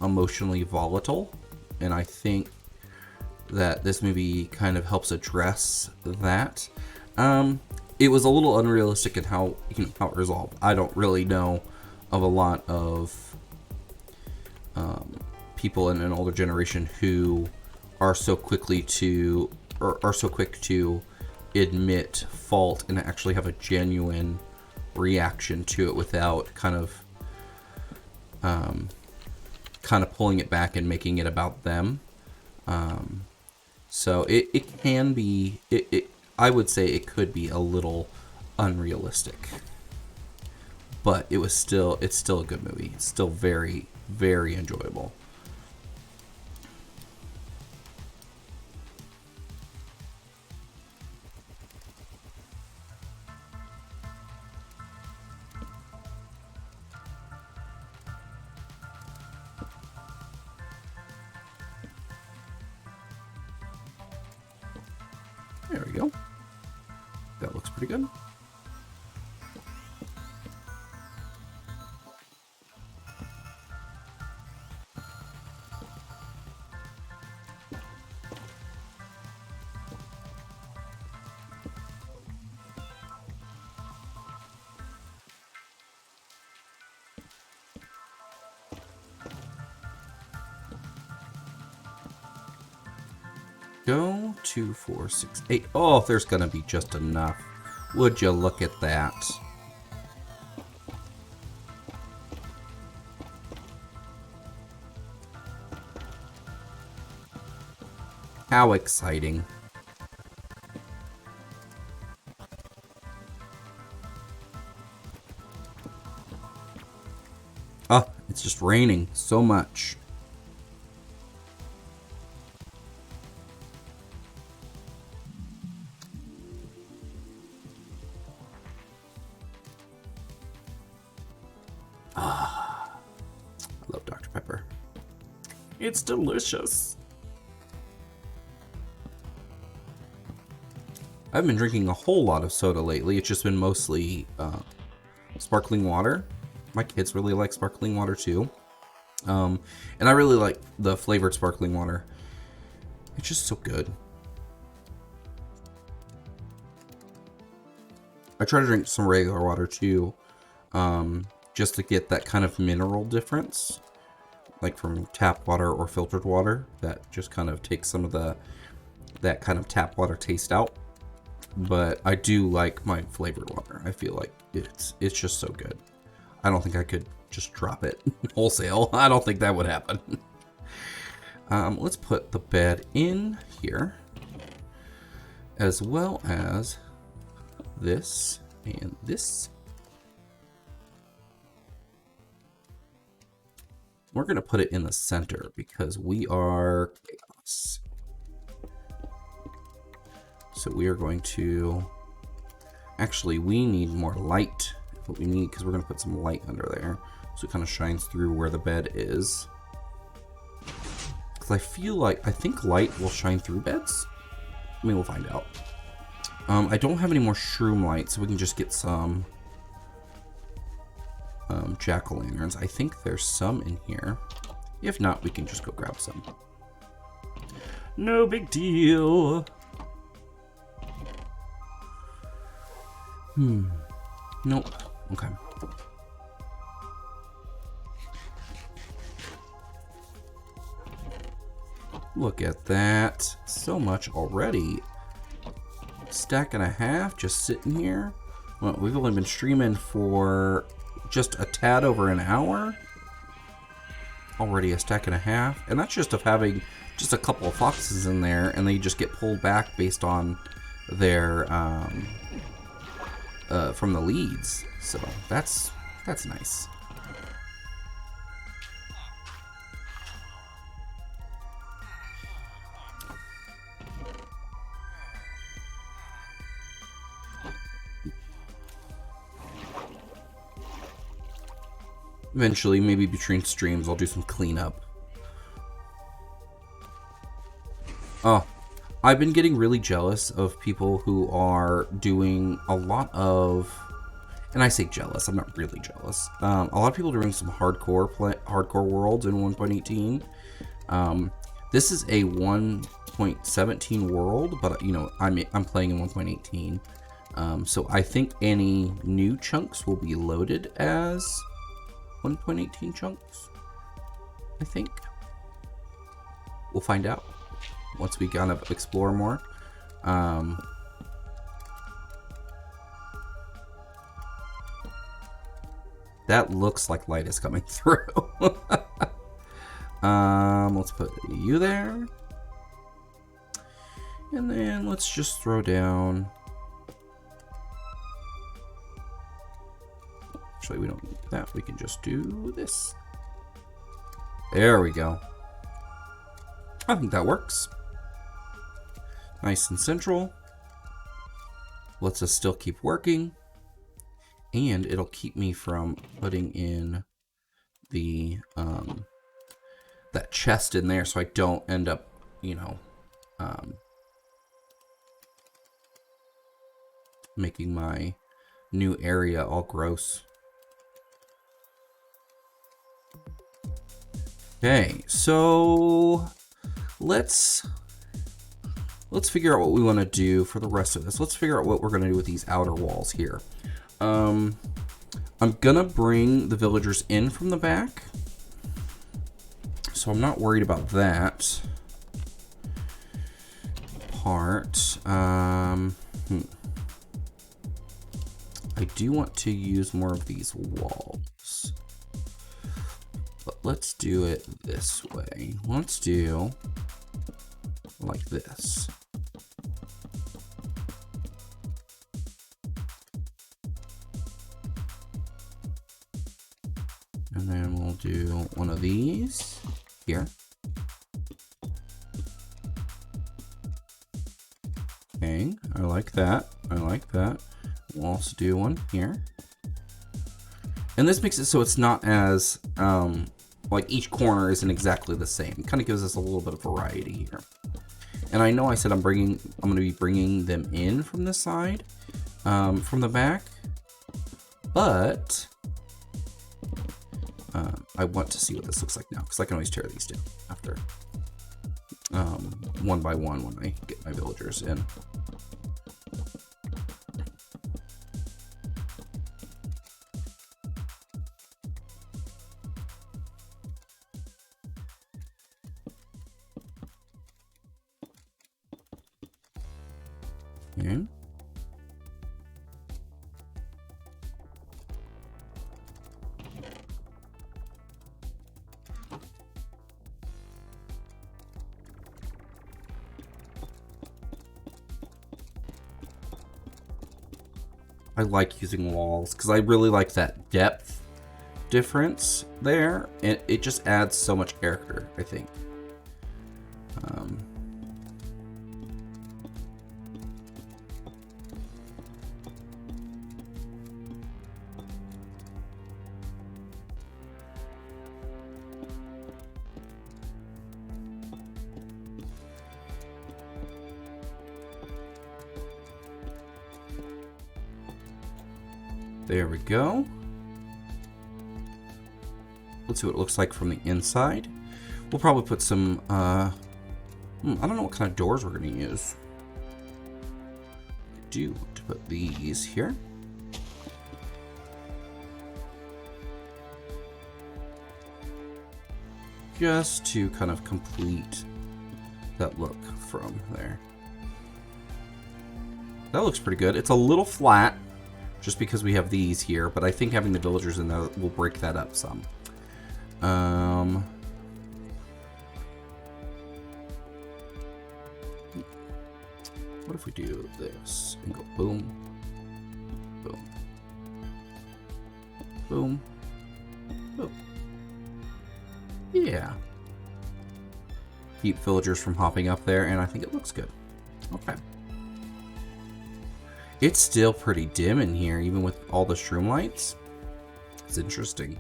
emotionally volatile. And I think that this movie kind of helps address that. It was a little unrealistic in how it resolved. I don't really know of a lot of people in an older generation who are so quick to admit fault and actually have a genuine reaction to it without kind of pulling it back and making it about them. So it can be, I would say it could be a little unrealistic, but it's still a good movie. It's still very, very enjoyable. There we go. That looks pretty good. go. 2, 4, 6, 8. Oh, there's gonna be just enough. Would you look at that? How exciting. Oh, it's just raining so much. Ah, I love Dr. Pepper. It's delicious. I've been drinking a whole lot of soda lately. It's just been mostly sparkling water. My kids really like sparkling water too. And I really like the flavored sparkling water. It's just so good. I try to drink some regular water too, just to get that kind of mineral difference, like from tap water or filtered water. That just kind of takes some of that kind of tap water taste out. But I do like my flavored water. I feel like it's just so good. I don't think I could just drop it wholesale. I don't think that would happen. Let's put the bed in here, as well as this and this. We're going to put it in the center because we are chaos. So we are going to, actually we need more light. What we need, because we're going to put some light under there so it kind of shines through where the bed is. Because I think light will shine through beds. I mean, we'll find out. I don't have any more shroom lights, so we can just get some jack-o'-lanterns. I think there's some in here. If not, we can just go grab some. No big deal. Nope. Okay. Look at that. So much already. Stack and a half just sitting here. Well, we've only been streaming for just a tad over an hour. Already a stack and a half. And that's just of having just a couple of foxes in there, and they just get pulled back based on their from the leads. So that's nice. Eventually, maybe between streams, I'll do some cleanup. Oh, I've been getting really jealous of people who are doing a lot of, and I say jealous, I'm not really jealous. A lot of people are doing some hardcore worlds in 1.18. This is a 1.17 world, but you know, I'm playing in 1.18. So I think any new chunks will be loaded as 1.18 chunks, I think. We'll find out once we kind of explore more. That looks like light is coming through. Let's put you there. And then let's just throw down. Actually, we don't need that. We can just do this. There we go. I think that works. Nice and central. Lets us still keep working. And it'll keep me from putting in the that chest in there, so I don't end up, you know, making my new area all gross. Okay, so let's figure out what we want to do for the rest of this. Let's figure out what we're going to do with these outer walls here. I'm gonna bring the villagers in from the back, so I'm not worried about that. part. I do want to use more of these walls, but let's do it this way. Let's do like this. And then we'll do one of these here. Okay, I like that. I like that. We'll also do one here. And this makes it so it's not as, like each corner isn't exactly the same. It kind of gives us a little bit of variety here. And I know I said I'm going to be bringing them in from this side, from the back, but I want to see what this looks like now, because I can always tear these down after, one by one when I get my villagers in. Okay. I like using walls because I really like that depth difference there, and it just adds so much character, I think. There we go. Let's see what it looks like from the inside. We'll probably put some, I don't know what kind of doors we're going to use. I do want to put these here. Just to kind of complete that look from there. That looks pretty good. It's a little flat, just because we have these here, but I think having the villagers in there will break that up some. What if we do this and go boom, boom, boom, boom? Yeah. Keep villagers from hopping up there, and I think it looks good. Okay. It's still pretty dim in here, even with all the shroom lights. It's interesting.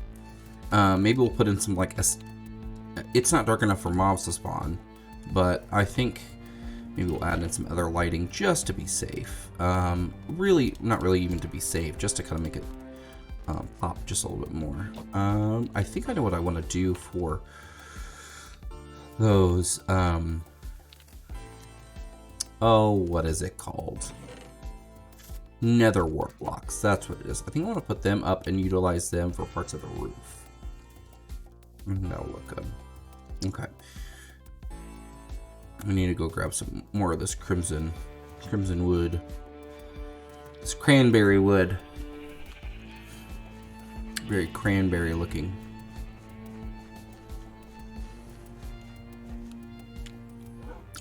Maybe we'll put in some, like, it's not dark enough for mobs to spawn, but I think maybe we'll add in some other lighting just to be safe. Really, not really even to be safe, just to kind of make it pop just a little bit more. I think I know what I want to do for those, oh, what is it called? Nether wart blocks, that's what it is. I think I want to put them up and utilize them for parts of the roof. That'll look good. Okay. I need to go grab some more of this crimson wood. This cranberry wood. Very cranberry looking.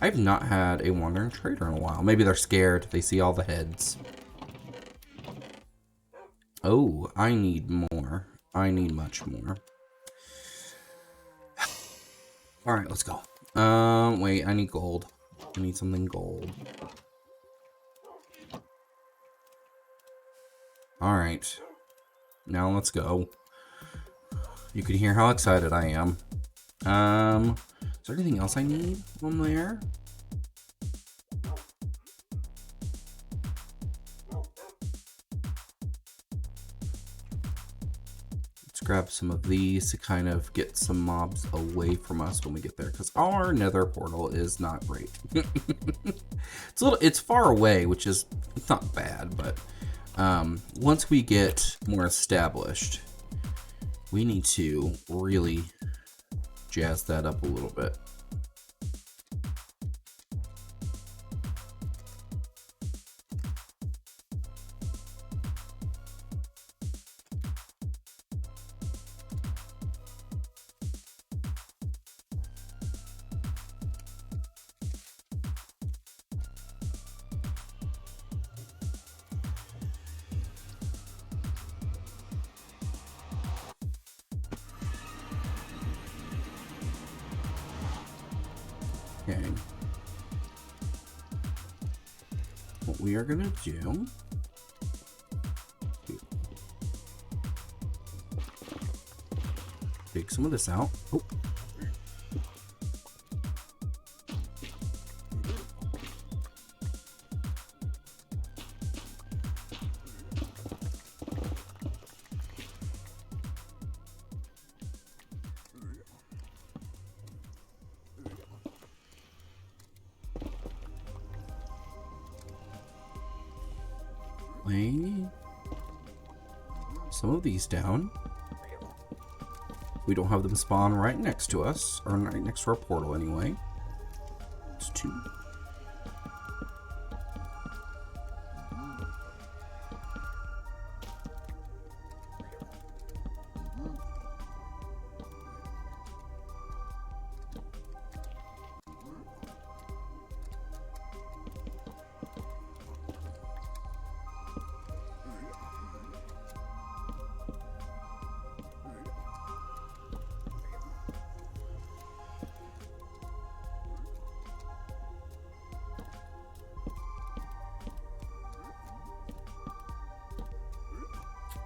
I've not had a wandering trader in a while. Maybe they're scared. They see all the heads. Oh, I need more. I need much more. Alright, let's go. Wait, I need gold. I need something gold. Alright. Now let's go. You can hear how excited I am. Is there anything else I need on there? Grab some of these to kind of get some mobs away from us when we get there, because our nether portal is not great. It's far away, which is, it's not bad, but once we get more established, we need to really jazz that up a little bit. Okay. What we are gonna do. Take some of this out. Oh. Lay some of these down. We don't have them spawn right next to us, or right next to our portal anyway. It's 2.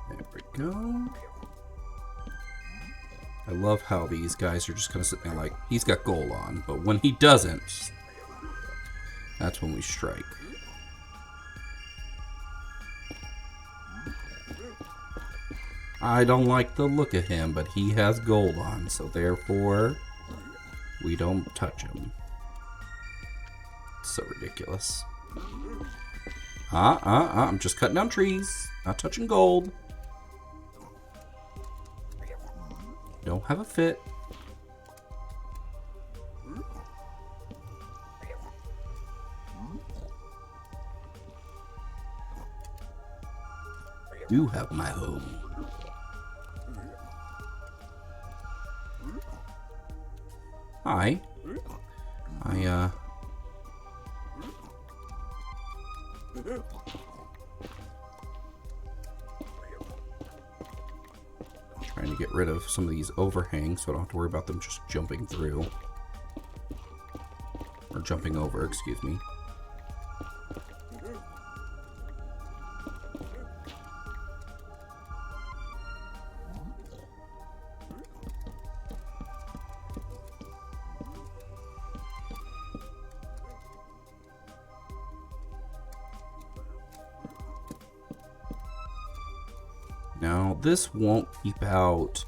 There we go. I love how these guys are just kind of sitting there like, he's got gold on, but when he doesn't, that's when we strike. I don't like the look of him, but he has gold on, so therefore, we don't touch him. So ridiculous. I'm just cutting down trees, not touching gold. Don't have a fit. You have my home. Hi. Trying to get rid of some of these overhangs so I don't have to worry about them just jumping through. Or jumping over, excuse me. Now, this won't keep out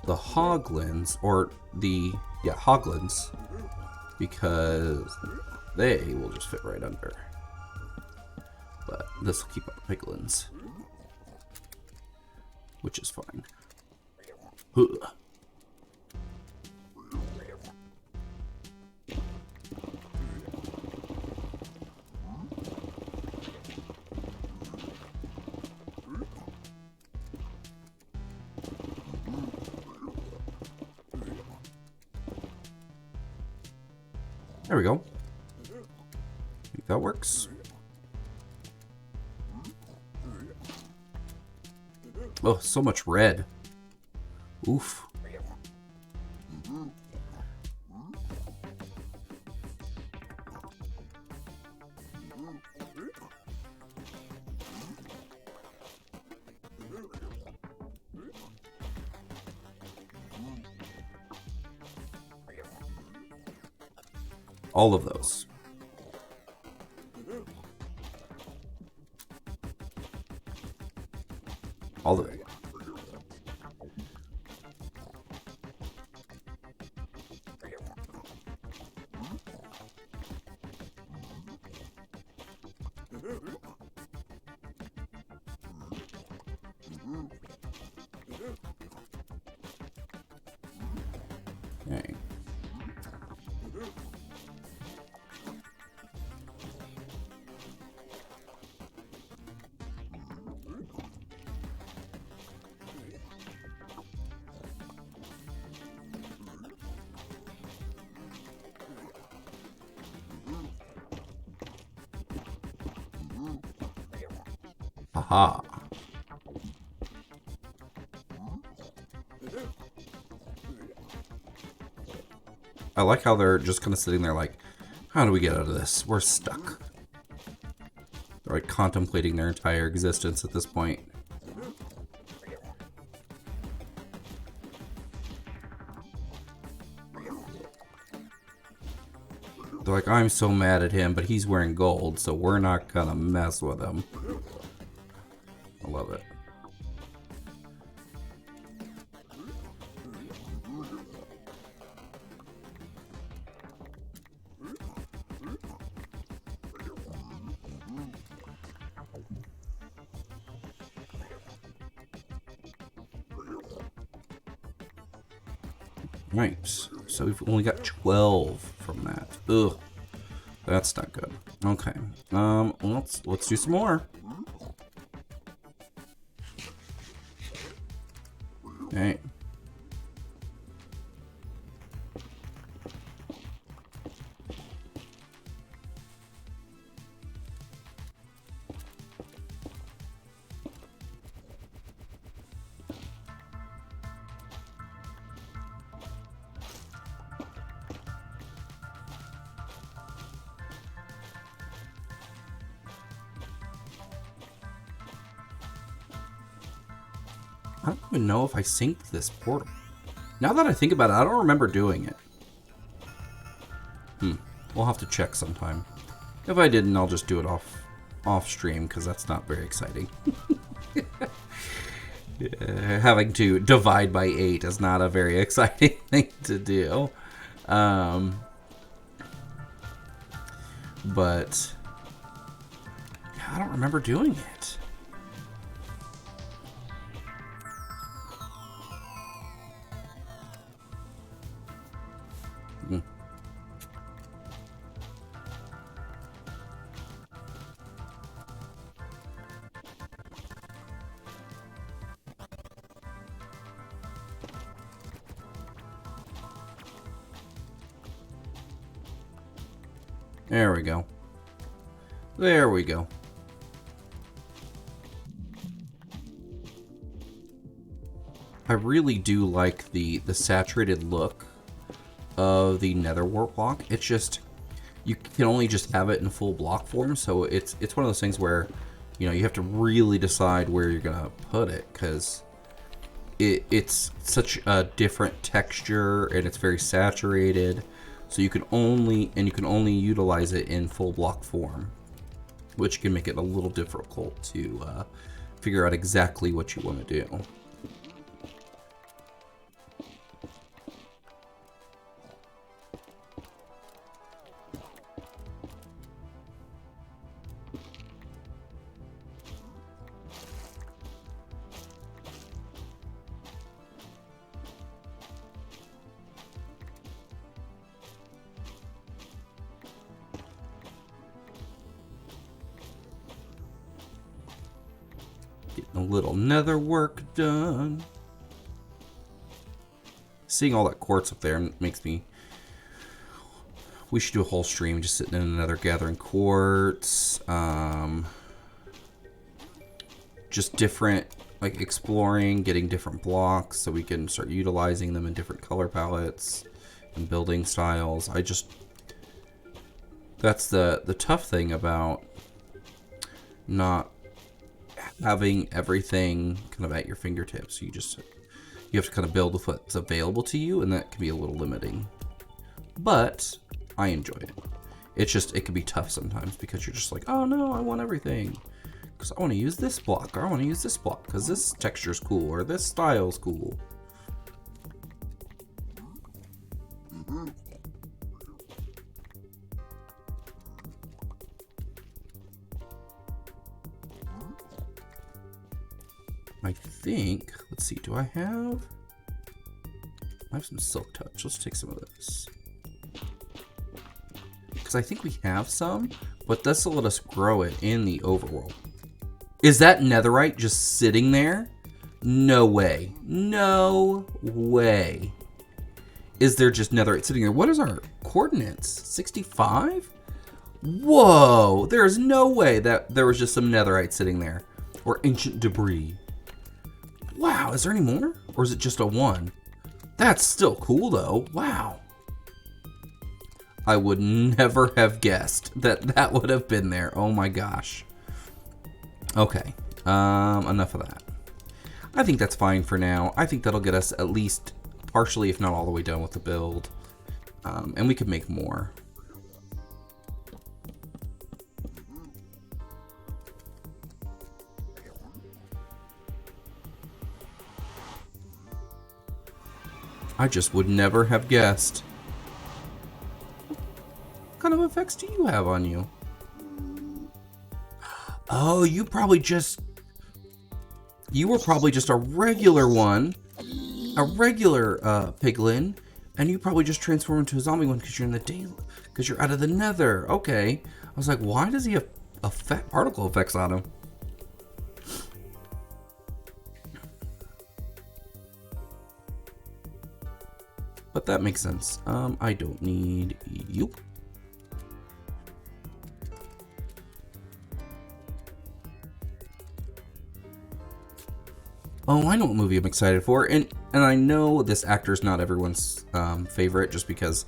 the hoglins, or the, hoglins, because they will just fit right under. But this will keep out the piglins, which is fine. Huh. There we go. I think that works. Oh, so much red. Oof. All of those. All of it. Okay. Aha. I like how they're just kind of sitting there like, how do we get out of this? We're stuck. They're like contemplating their entire existence at this point. They're like, I'm so mad at him, but he's wearing gold, so we're not gonna mess with him. I love it. Right, so we've only got 12 from that. Ugh, that's not good. Okay, let's do some more. Okay. I don't even know if I synced this portal. Now that I think about it, I don't remember doing it. We'll have to check sometime. If I didn't, I'll just do it off stream, because that's not very exciting. Having to divide by 8 is not a very exciting thing to do. But yeah, I don't remember doing it. There we go. There we go. I really do like the saturated look of the nether wart block. It's just, you can only just have it in full block form, so it's one of those things where, you know, you have to really decide where you're gonna put it, because it's such a different texture and it's very saturated. So you can only utilize it in full block form, which can make it a little difficult to figure out exactly what you want to do. Getting a little nether work done. Seeing all that quartz up there makes me... We should do a whole stream just sitting in another gathering quartz. Just different, like exploring, getting different blocks so we can start utilizing them in different color palettes and building styles. That's the tough thing about not having everything kind of at your fingertips. You have to kind of build with what's available to you, and that can be a little limiting. But I enjoy it. It's just, it can be tough sometimes because you're just like, oh no, I want everything. Because I want to use this block, or I want to use this block because this texture's cool, or this style's cool. I think, let's see, do I have some Silk Touch. Let's take some of this. Because I think we have some, but this will let us grow it in the overworld. Is that netherite just sitting there? No way. No way. Is there just netherite sitting there? What is our coordinates? 65? Whoa, there is no way that there was just some netherite sitting there. Or ancient debris. Wow, is there any more? Or is it just a 1? That's still cool though. Wow. I would never have guessed that that would have been there. Oh my gosh. Okay, enough of that. I think that's fine for now. I think that'll get us at least partially, if not all the way done with the build. And we could make more. I just would never have guessed. What kind of effects do you have on you? Oh, you were probably just a regular one, a regular piglin, and you probably just transformed into a zombie one because you're in the day, because you're out of the nether. Okay, I was like, why does he have particle effects on him? But that makes sense. I don't need you. Oh, I know what movie I'm excited for, and I know this actor's not everyone's favorite, just because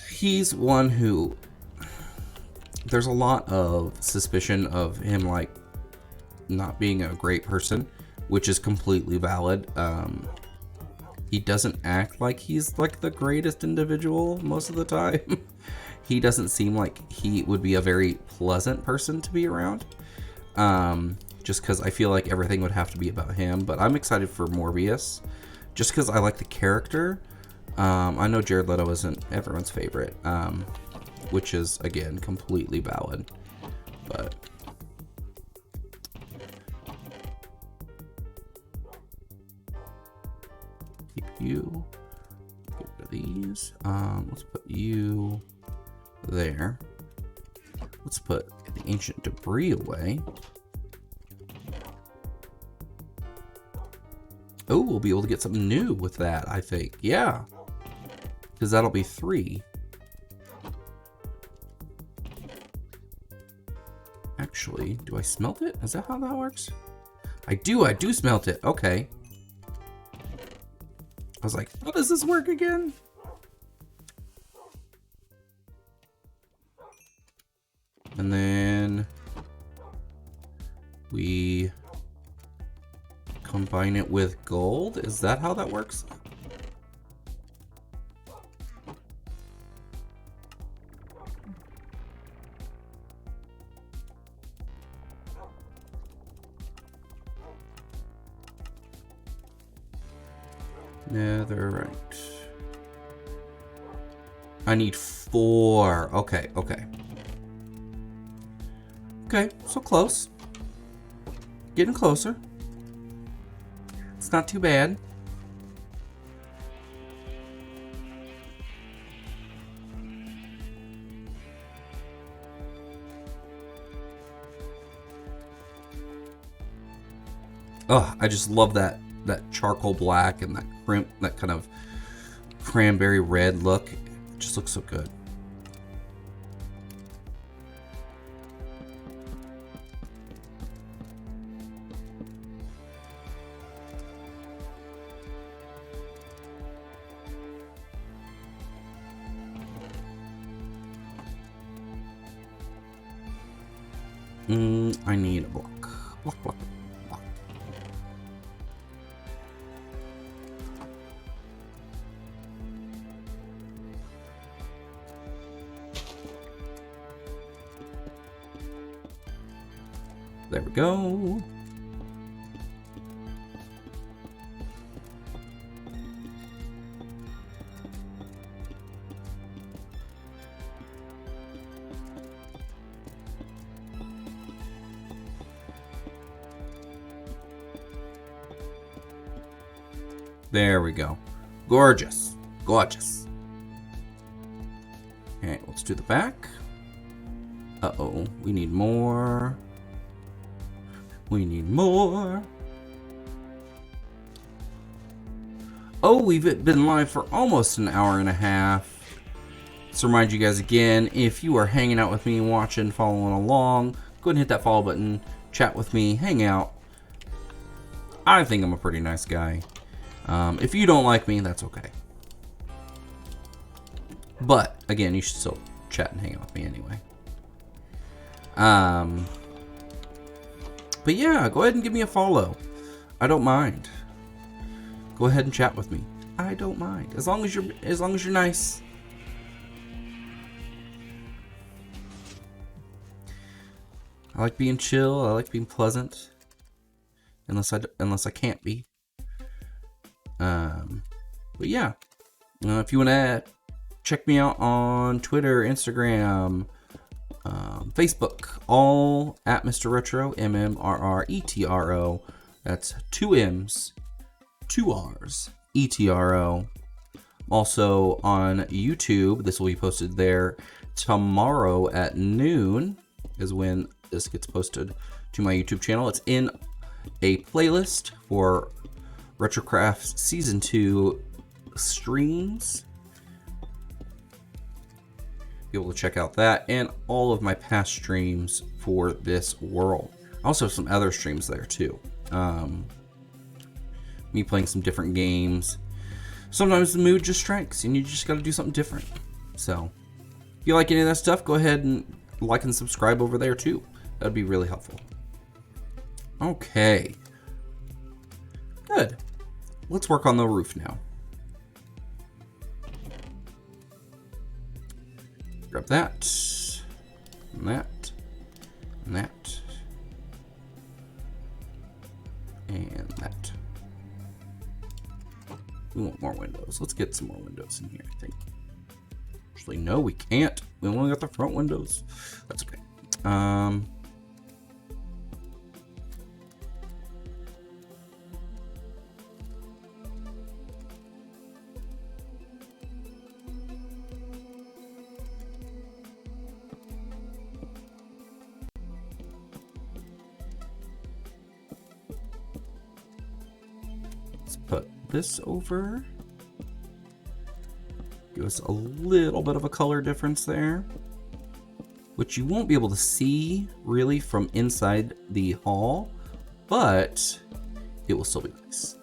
he's one who there's a lot of suspicion of him like not being a great person, which is completely valid. He doesn't act like he's like the greatest individual most of the time. He doesn't seem like he would be a very pleasant person to be around. Just because I feel like everything would have to be about him. But I'm excited for Morbius, just because I like the character. I know Jared Leto isn't everyone's favorite, which is, again, completely valid. But keep you. Get rid of these. Let's put you there. Let's put the ancient debris away. Oh, we'll be able to get something new with that, I think. Yeah. Because that'll be 3. Actually, do I smelt it? Is that how that works? I do smelt it. Okay. I was like, how does this work again? And then we combine it with gold. Is that how that works? Netherite. I need 4. Okay, okay. Okay, so close. Getting closer. It's not too bad. Oh, I just love that charcoal black and that kind of cranberry red look. It just looks so good. I need a block. Block, block, block. There we go. There we go. Gorgeous. Gorgeous. Okay, let's do the back. Uh-oh, we need more. We need more. Oh, we've been live for almost an hour and a half. Let's remind you guys again, if you are hanging out with me, watching, following along, go ahead and hit that follow button, chat with me, hang out. I think I'm a pretty nice guy. If you don't like me, that's okay. But again, you should still chat and hang out with me anyway. But yeah, go ahead and give me a follow. I don't mind. Go ahead and chat with me. I don't mind, as long as you're nice. I like being chill. I like being pleasant. Unless I can't be. But yeah, if you want to check me out on Twitter, Instagram, Facebook, all at Mr. Retro, MMRRETRO. That's 2 M's, 2 R's, ETRO. Also on YouTube, this will be posted there tomorrow at noon, is when this gets posted to my YouTube channel. It's in a playlist for RetroCraft Season 2 streams. Be able to check out that and all of my past streams for this world. I also have some other streams there too. Me playing some different games. Sometimes the mood just strikes and you just got to do something different. So if you like any of that stuff, go ahead and like and subscribe over there too. That'd be really helpful. Okay. Good. Let's work on the roof now. Grab that, and that, and that, and that. We want more windows. Let's get some more windows in here, I think. Actually, no, we can't. We only got the front windows. That's okay. Put this over. Give us a little bit of a color difference there, which you won't be able to see really from inside the hall, but it will still be nice.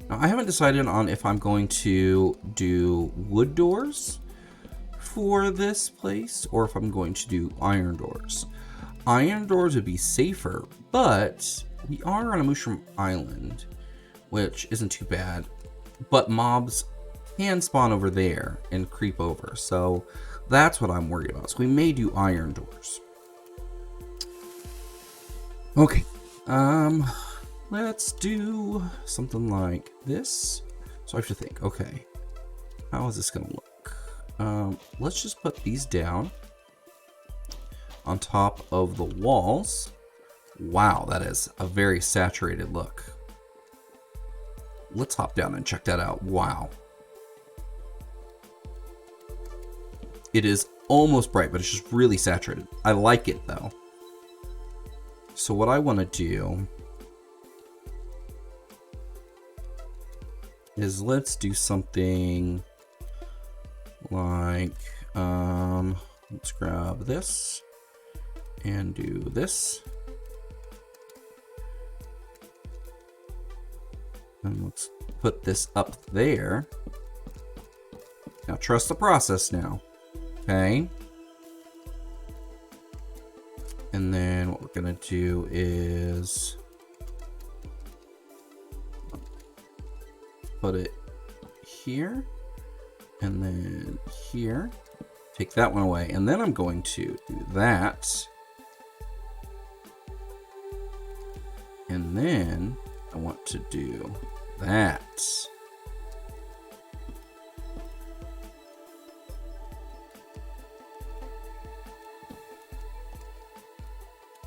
Now, I haven't decided on if I'm going to do wood doors for this place or if I'm going to do iron doors. Iron doors would be safer, but we are on a mushroom island, which isn't too bad, but mobs can spawn over there and creep over, so that's what I'm worried about. So we may do iron doors. Okay, let's do something like this. So I have to think, okay, how is this gonna look? Let's just put these down on top of the walls. Wow, that is a very saturated look. Let's hop down and check that out. Wow. It is almost bright, but it's just really saturated. I like it though. So what I want to do is let's do something like, let's grab this and do this. And let's put this up there. Now trust the process now. Okay. And then what we're gonna do is put it here and then here. Take that one away. And then I'm going to do that. And then I want to do that.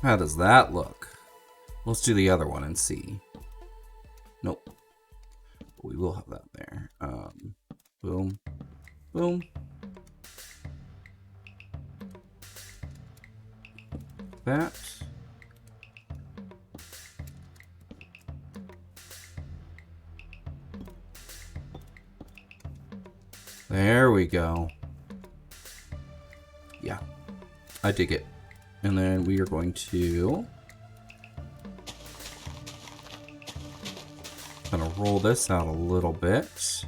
How does that look? Let's do the other one and see. Nope. We will have that there. Boom. Boom. That. There we go. Yeah, I dig it. And then we are going to kind of roll this out a little bit.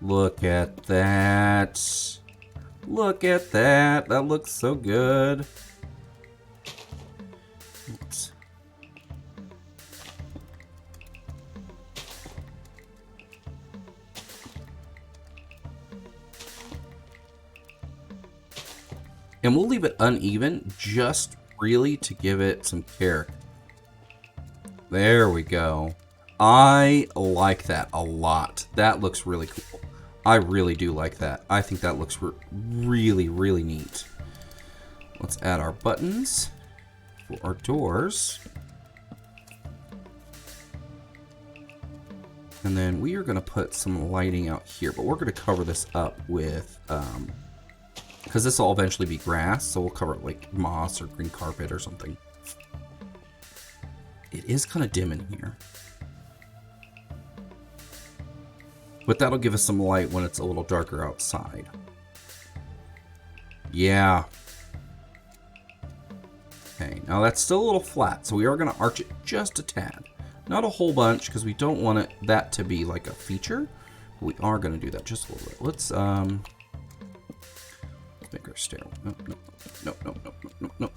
Look at that. Look at that. That looks so good. Oops. And we'll leave it uneven just really to give it some character. There we go. I like that a lot. That looks really cool. I really do like that. I think that looks really, really neat. Let's add our buttons for our doors. And then we are going to put some lighting out here, but we're going to cover this up with, because this will eventually be grass, so we'll cover it like moss or green carpet or something. It is kind of dim in here. But that'll give us some light when it's a little darker outside. Yeah. Okay, now that's still a little flat, so we are going to arch it just a tad. Not a whole bunch, because we don't want that to be like a feature. But we are going to do that just a little bit. Let's make our stairwell. No.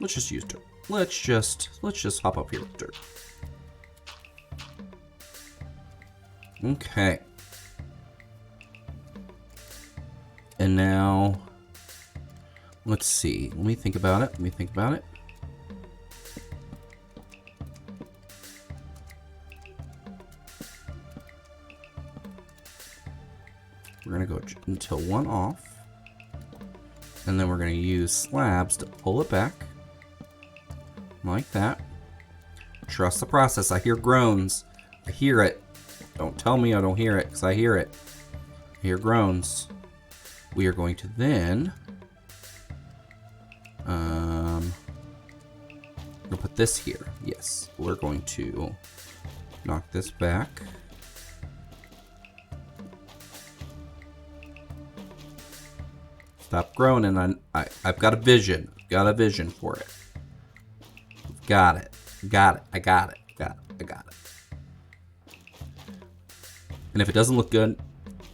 Let's just use dirt. Let's just hop up here with dirt. Okay. And now, let's see. Let me think about it. We're going to go until one off. And then we're going to use slabs to pull it back. Like that. Trust the process. I hear groans. I hear it. Don't tell me I don't hear it, because I hear it. I hear groans. We are going to then... we're going to put this here. Yes. We're going to knock this back. Stop groaning. I've got a vision. Got a vision for it. Got it. I got it. And if it doesn't look good,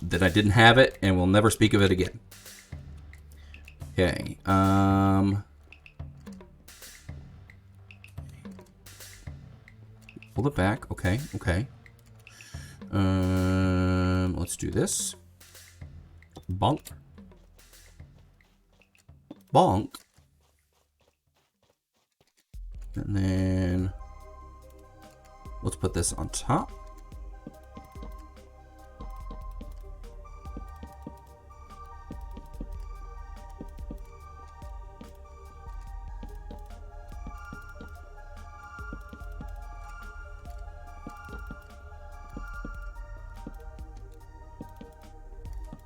then I didn't have it, and we'll never speak of it again. Okay. Pull it back. Okay. Let's do this. Bonk. And then let's put this on top.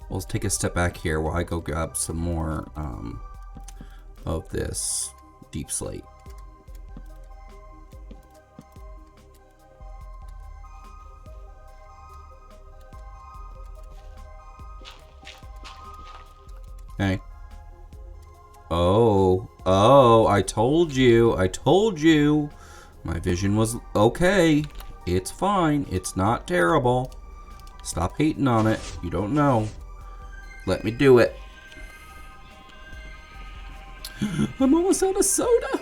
We'll take a step back here while I go grab some more of this deep slate. Okay. Oh, I told you. My vision was okay. It's fine. It's not terrible. Stop hating on it. You don't know. Let me do it. I'm almost out of soda.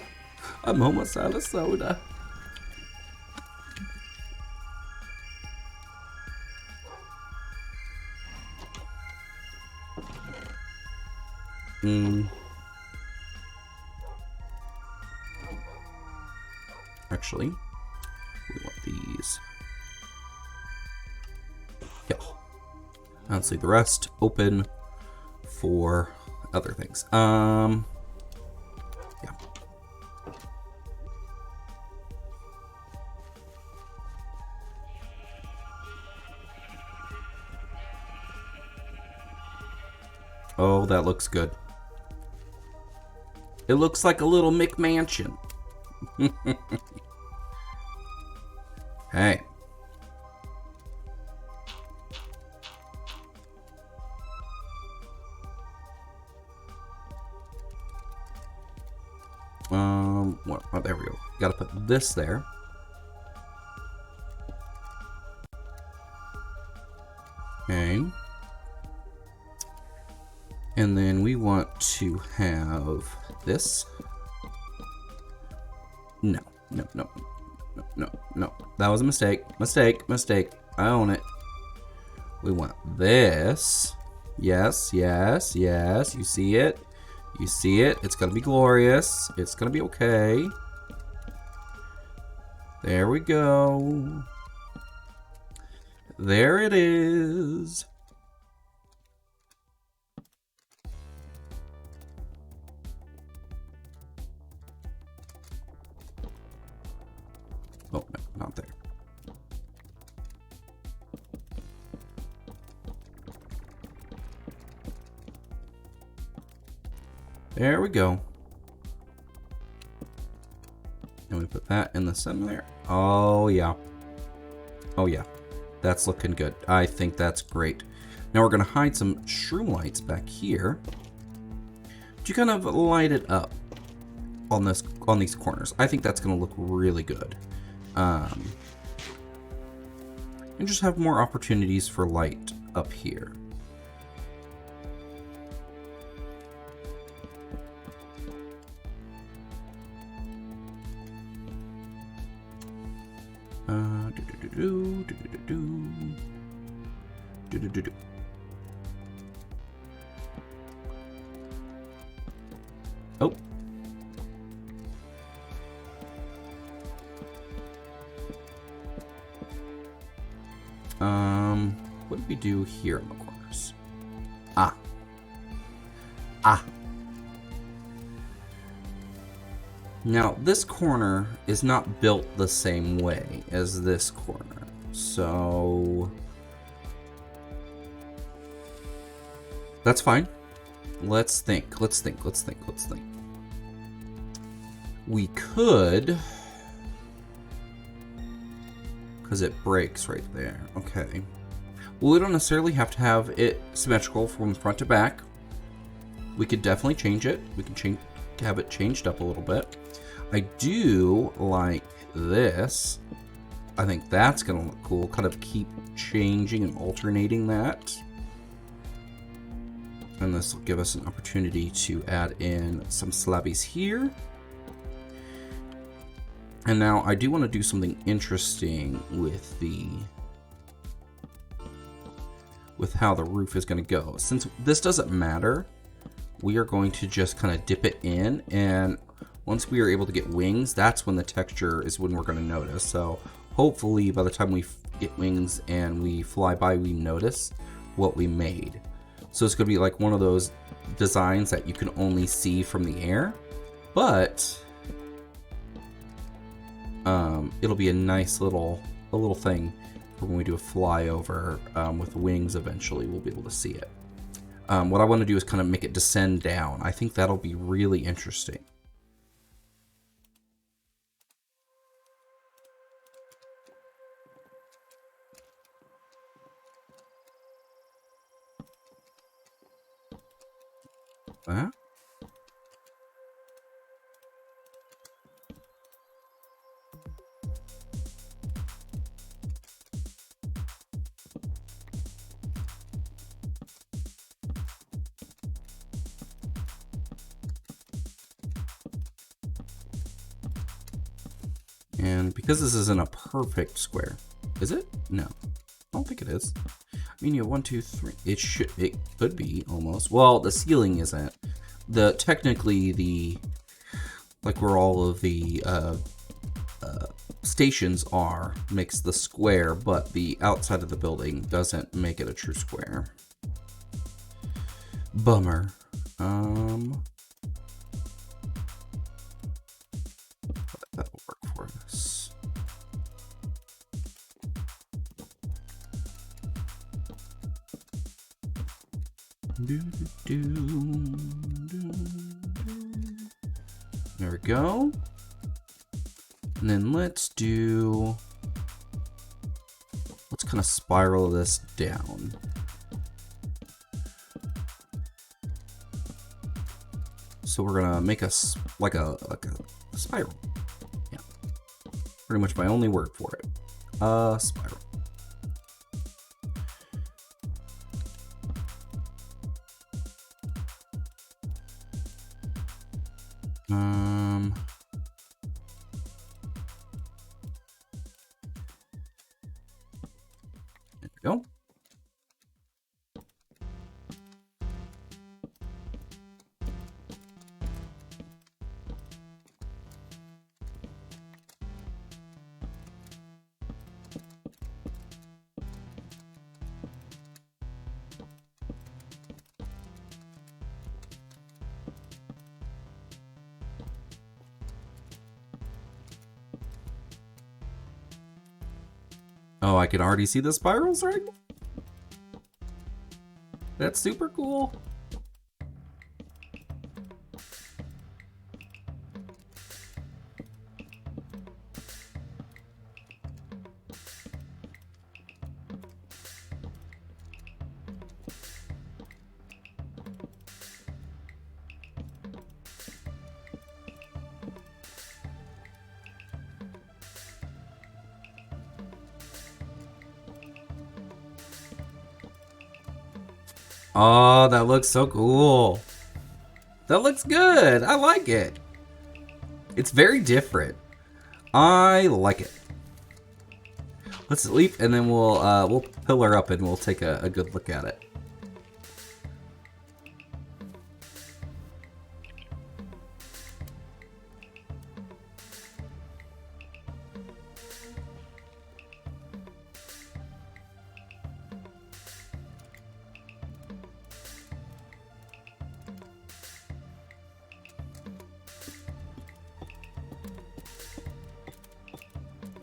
Actually, we want these. Yeah. Let's leave the rest open for other things. Yeah. Oh, that looks good. It looks like a little McMansion. Hey. Oh, there we go. Gotta put this there. Okay. And then we want to have this. No. That was a mistake. Mistake. I own it. We want this. Yes. You see it? You see it? It's gonna be glorious. It's gonna be okay. There we go. There it is. Oh, no, not there. There we go. And we put that in the center there. Oh, yeah. Oh, yeah. That's looking good. I think that's great. Now we're going to hide some shroom lights back here to kind of light it up on these corners. I think that's going to look really good. And just have more opportunities for light up here. Oh. What do we do here in the corners? Ah. Now, this corner is not built the same way as this corner, so that's fine. Let's think. We could, because it breaks right there. Okay. Well, we don't necessarily have to have it symmetrical from front to back. We could definitely change it. We can have it changed up a little bit. I do like this. I think that's going to look cool. Kind of keep changing and alternating that. And this will give us an opportunity to add in some slabbies here. And now I do want to do something interesting with how the roof is going to go. Since this doesn't matter, we are going to just kind of dip it in, and once we are able to get wings, that's when the texture is when we're going to notice. So hopefully by the time we get wings and we fly by, we notice what we made. So it's going to be like one of those designs that you can only see from the air, but it'll be a nice little thing for when we do a flyover with wings. Eventually we'll be able to see it. What I want to do is kind of make it descend down. I think that'll be really interesting. That. And because this isn't a perfect square, is it? No, I don't think it is. I mean, you have 1, 2, 3. It could be almost. Well, the ceiling isn't. Technically like where all of the stations are makes the square, but the outside of the building doesn't make it a true square. Bummer. That'll work for us. There we go. And then let's kind of spiral this down. So we're gonna make like a spiral. Yeah, pretty much my only word for it. A spiral. There we go. Oh, I can already see the spirals right now? That's super cool. Oh, that looks so cool. That looks good. I like it. It's very different. I like it. Let's leap, and then we'll pillar up, and we'll take a good look at it.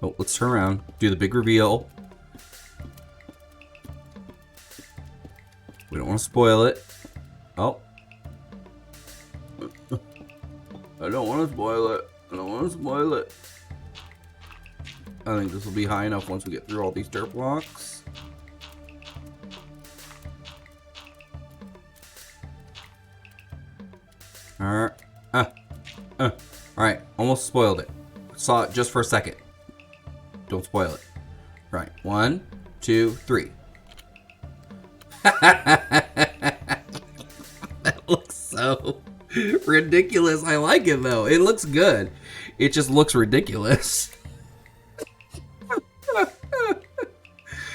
Oh, let's turn around. Do the big reveal. We don't want to spoil it. Oh. I don't want to spoil it. I don't want to spoil it. I think this will be high enough once we get through all these dirt blocks. Alright. Alright, almost spoiled it. Saw it just for a second. Don't spoil it. Right. 1, 2, 3. That looks so ridiculous. I like it though. It looks good. It just looks ridiculous.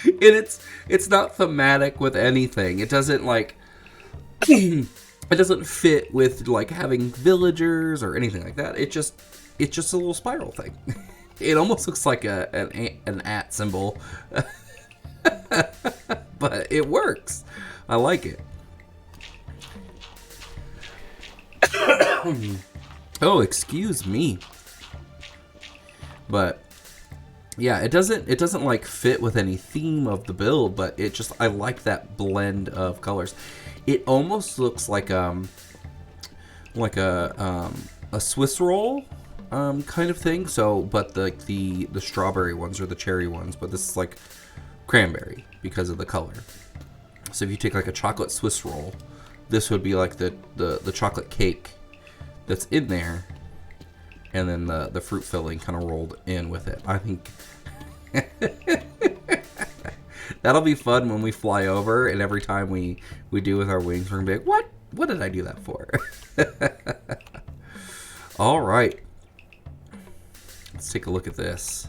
And it's not thematic with anything. It doesn't like it doesn't fit with like having villagers or anything like that. It's just a little spiral thing. It almost looks like an at symbol, but it works. I like it. Oh, excuse me. But yeah, it doesn't like fit with any theme of the build, but I like that blend of colors. It almost looks like a Swiss roll. Kind of thing. So, but the strawberry ones or the cherry ones, but this is like cranberry because of the color. So if you take like a chocolate Swiss roll, this would be like the chocolate cake that's in there, and then the fruit filling kind of rolled in with it. I think that'll be fun when we fly over, and every time we do with our wings, we're gonna be like, what did I do that for? All right. Let's take a look at this.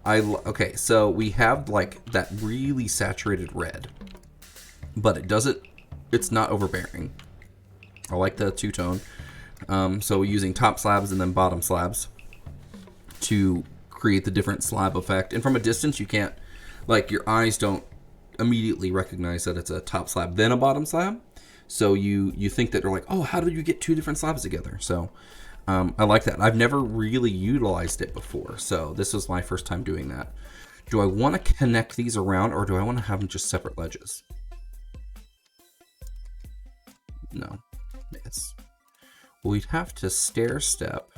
Okay, so we have like that really saturated red, but it's not overbearing. I like the two-tone. So we're using top slabs and then bottom slabs to create the different slab effect. And from a distance, you can't, like, your eyes don't immediately recognize that it's a top slab then a bottom slab. So you think that they're like, oh, how did you get two different slabs together? So I like that. I've never really utilized it before, so this was my first time doing that. Do I want to connect these around, or do I want to have them just separate ledges? No. Yes. Well, we'd have to stair step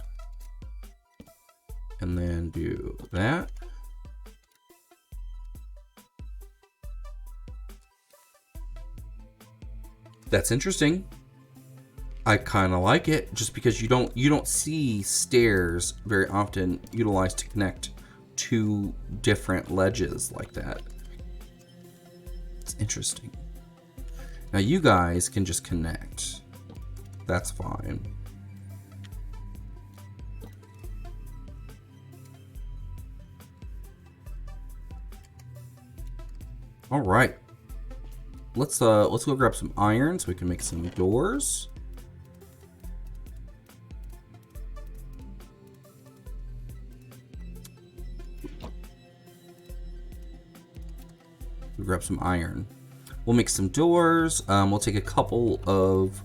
and then do that. That's interesting. I kind of like it just because you don't see stairs very often utilized to connect two different ledges like that. It's interesting. Now you guys can just connect. That's fine. All right. Let's go grab some iron so we can make some doors. We'll grab some iron. We'll make some doors. We'll take a couple of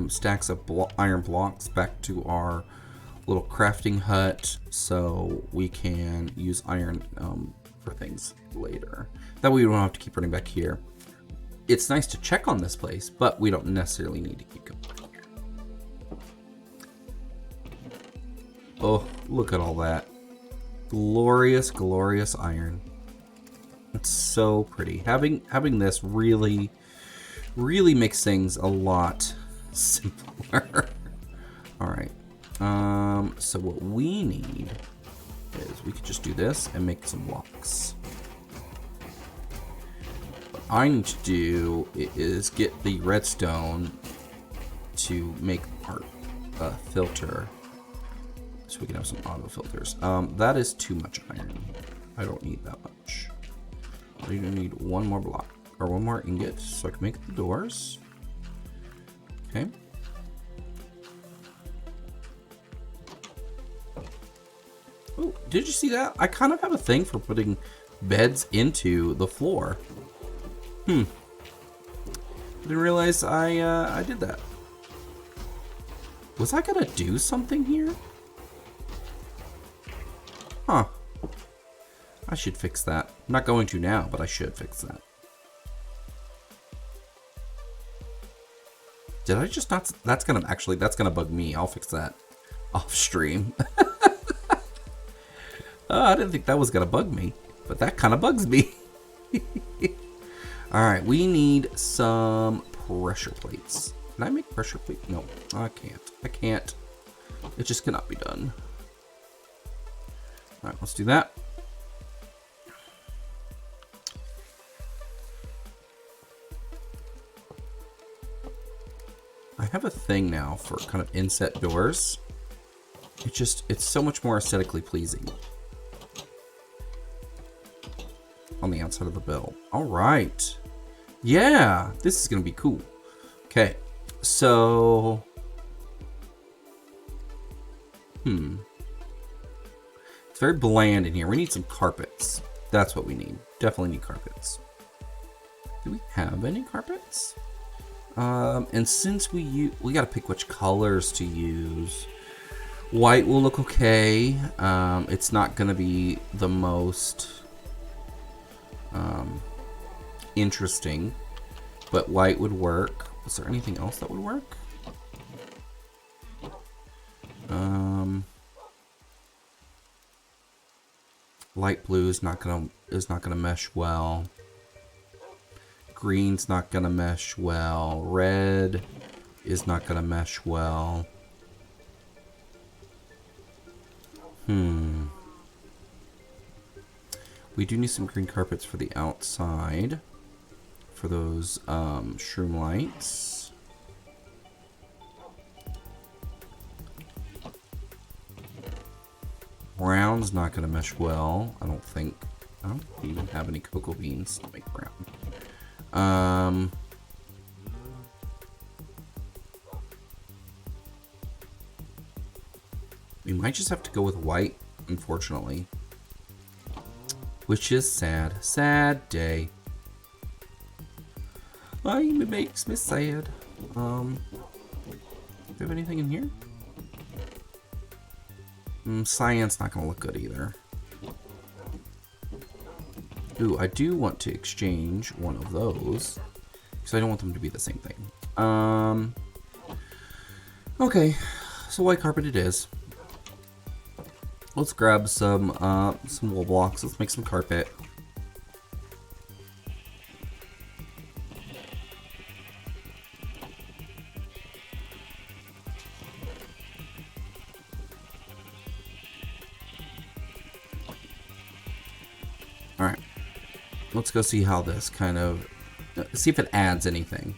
stacks of iron blocks back to our little crafting hut so we can use iron for things later. That way we don't have to keep running back here. It's nice to check on this place, but we don't necessarily need to keep going back here. Oh, look at all that. Glorious, glorious iron. It's so pretty. Having this really makes things a lot simpler. All right. So what we need is we could just do this and make some blocks. What I need to do is get the redstone to make our filter, so we can have some auto filters. That is too much iron. I don't need that much. I need one more block, or one more ingot, so I can make the doors. Okay. Oh, did you see that? I kind of have a thing for putting beds into the floor. Didn't realize I did that. Was I gonna do something here? Huh. I should fix that. I'm not going to now, but I should fix that. Did I just not? That's gonna bug me. I'll fix that off stream. I didn't think that was gonna bug me, but that kind of bugs me. All right, we need some pressure plates. Can I make pressure plates? No, I can't. I can't. It just cannot be done. All right, let's do that. I have a thing now for kind of inset doors. It's so much more aesthetically pleasing on the outside of the bill. All right. Yeah, this is going to be cool. Okay, so... It's very bland in here. We need some carpets. That's what we need. Definitely need carpets. Do we have any carpets? And since we got to pick which colors to use. White will look okay. It's not going to be the most interesting, but white would work. Was there anything else that would work? Light blue is not gonna mesh well. Green's not gonna mesh well. Red is not gonna mesh well. We do need some green carpets for the outside, for those shroom lights. Brown's not going to mesh well, I don't think. I don't even have any cocoa beans to make brown. We might just have to go with white, unfortunately. Which is sad. Sad day. It makes me sad. Do we have anything in here? Cyan's not gonna look good either. Ooh, I do want to exchange one of those, because I don't want them to be the same thing. Okay, so white carpet it is. Let's grab some wool blocks. Let's make some carpet. let's go see how this kind of, see if it adds anything.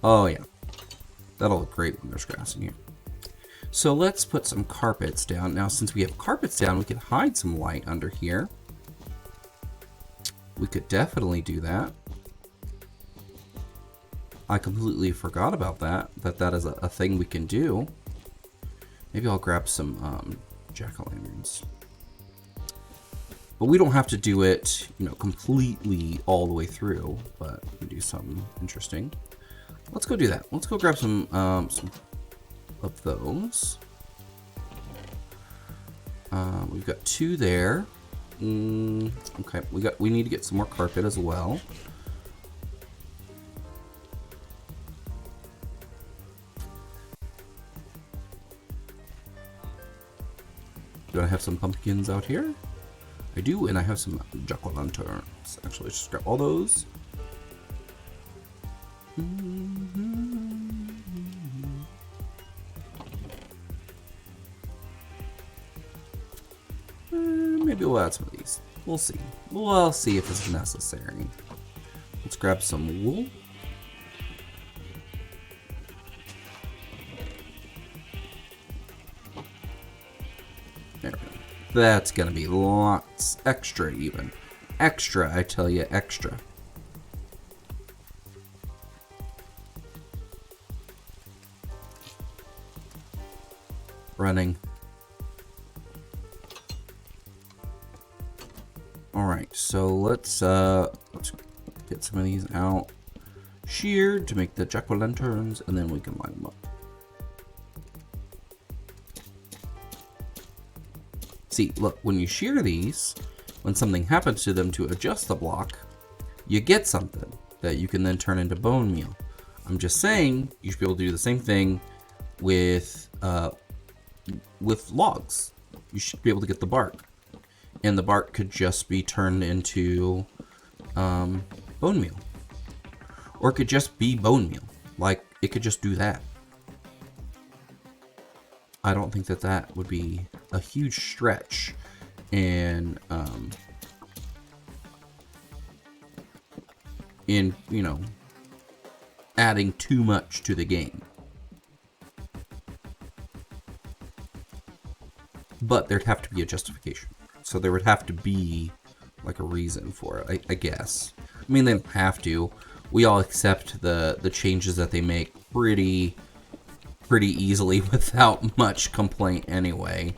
Oh yeah, that'll look great when there's grass in here. So let's put some carpets down. Now, since we have carpets down, we could hide some light under here. We could definitely do that. I completely forgot about that, that is a thing we can do. Maybe I'll grab some jack-o'-lanterns. But we don't have to do it, you know, completely all the way through, but we can do something interesting. Let's go do that. Let's go grab some of those. We've got 2 there. Okay, we need to get some more carpet as well. Do I have some pumpkins out here? I do, and I have some jack-o'-lanterns. Actually, let's just grab all those. Maybe we'll add some of these. We'll see. We'll see if it's necessary. Let's grab some wool. There we go. That's gonna be lots extra even. Extra, I tell you, extra. Running. Alright, so let's get some of these out. Sheared to make the jack-o'-lanterns, and then we can line them up. See, look, when you shear these, when something happens to them to adjust the block, you get something that you can then turn into bone meal. I'm just saying, you should be able to do the same thing with logs. You should be able to get the bark. And the bark could just be turned into bone meal. Or it could just be bone meal. Like, it could just do that. I don't think that that would be a huge stretch in, you know, adding too much to the game. But there'd have to be a justification. So there would have to be, like, a reason for it, I guess. I mean, they don't have to. We all accept the changes that they make pretty easily without much complaint anyway.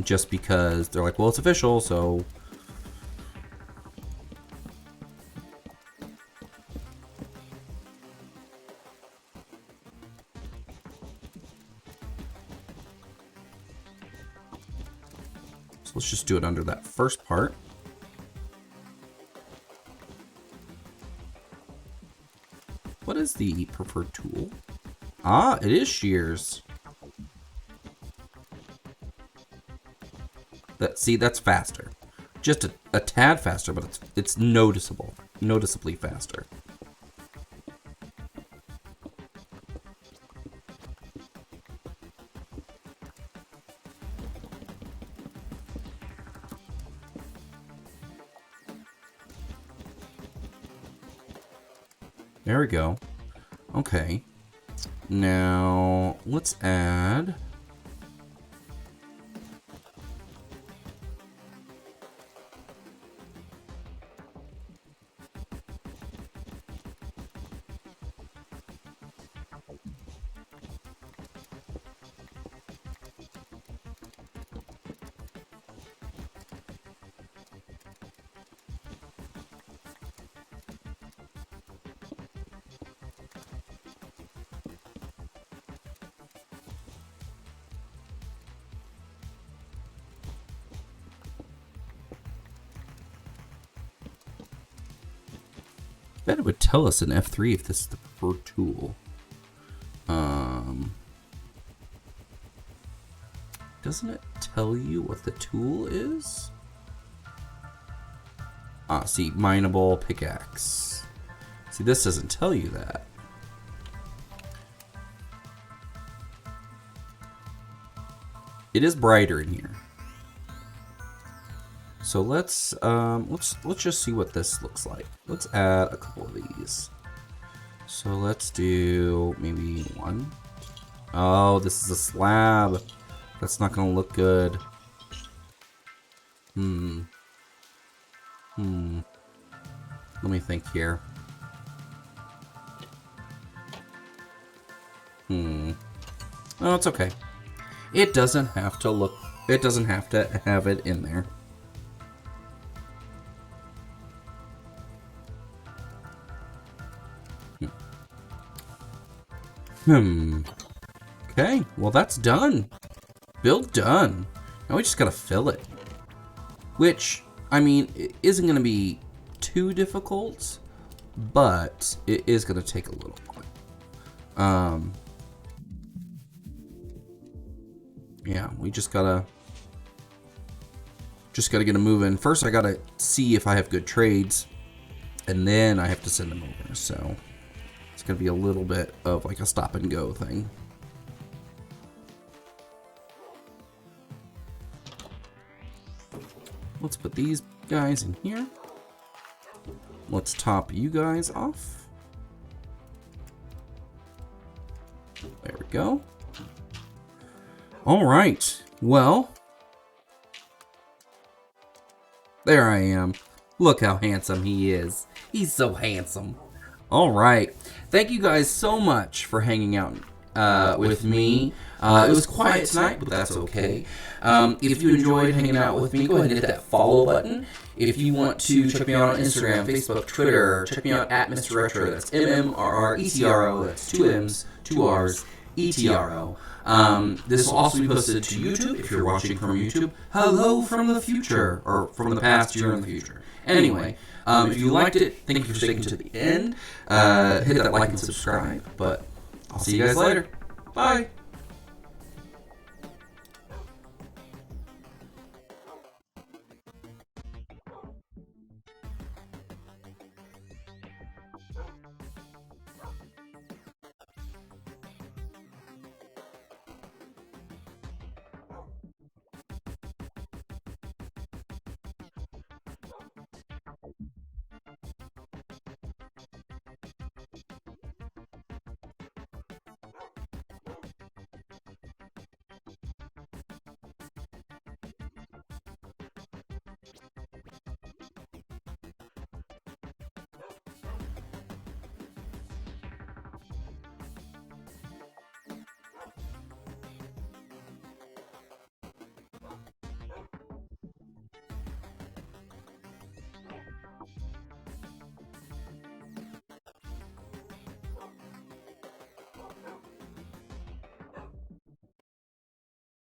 Just because they're like, well, it's official, so... Let's just do it under that first part. What is the preferred tool? Ah, it is shears. See, that's faster. Just a tad faster, but it's noticeably faster. There we go. Okay. Now, let's add... I bet it would tell us in F3 if this is the preferred tool. Doesn't it tell you what the tool is? See, mineable pickaxe. See, this doesn't tell you that. It is brighter in here. So let's just see what this looks like. Let's add a couple of these. So let's do maybe one. Oh, this is a slab. That's not gonna look good. Let me think here. Oh, it's okay. It doesn't have to look. It doesn't have to have it in there. Okay, well that's done. Build done. Now we just gotta fill it. Which, I mean, it isn't gonna be too difficult, but it is gonna take a little while. Yeah, we just gotta get them moving. First, I gotta see if I have good trades, and then I have to send them over. So it's gonna be a little bit of like a stop and go thing. Let's put these guys in here. Let's top you guys off. There we go. All right, well, there I am. Look how handsome he is. He's so handsome. All right, thank you guys so much for hanging out with me. It was quiet tonight, but that's okay. If you enjoyed hanging out with me, go ahead and hit that follow button. If you want to check me out on Instagram, Facebook, Twitter, check me out at Mr. Retro. That's MMRRETRO. That's 2 M's, 2 R's, ETRO. This will also be posted to YouTube if you're watching from YouTube. Hello from the future, or from the past, you're in the future. Anyway, if you liked it, thank you for sticking to the end. Hit that like and subscribe, but I'll see you guys later. Bye.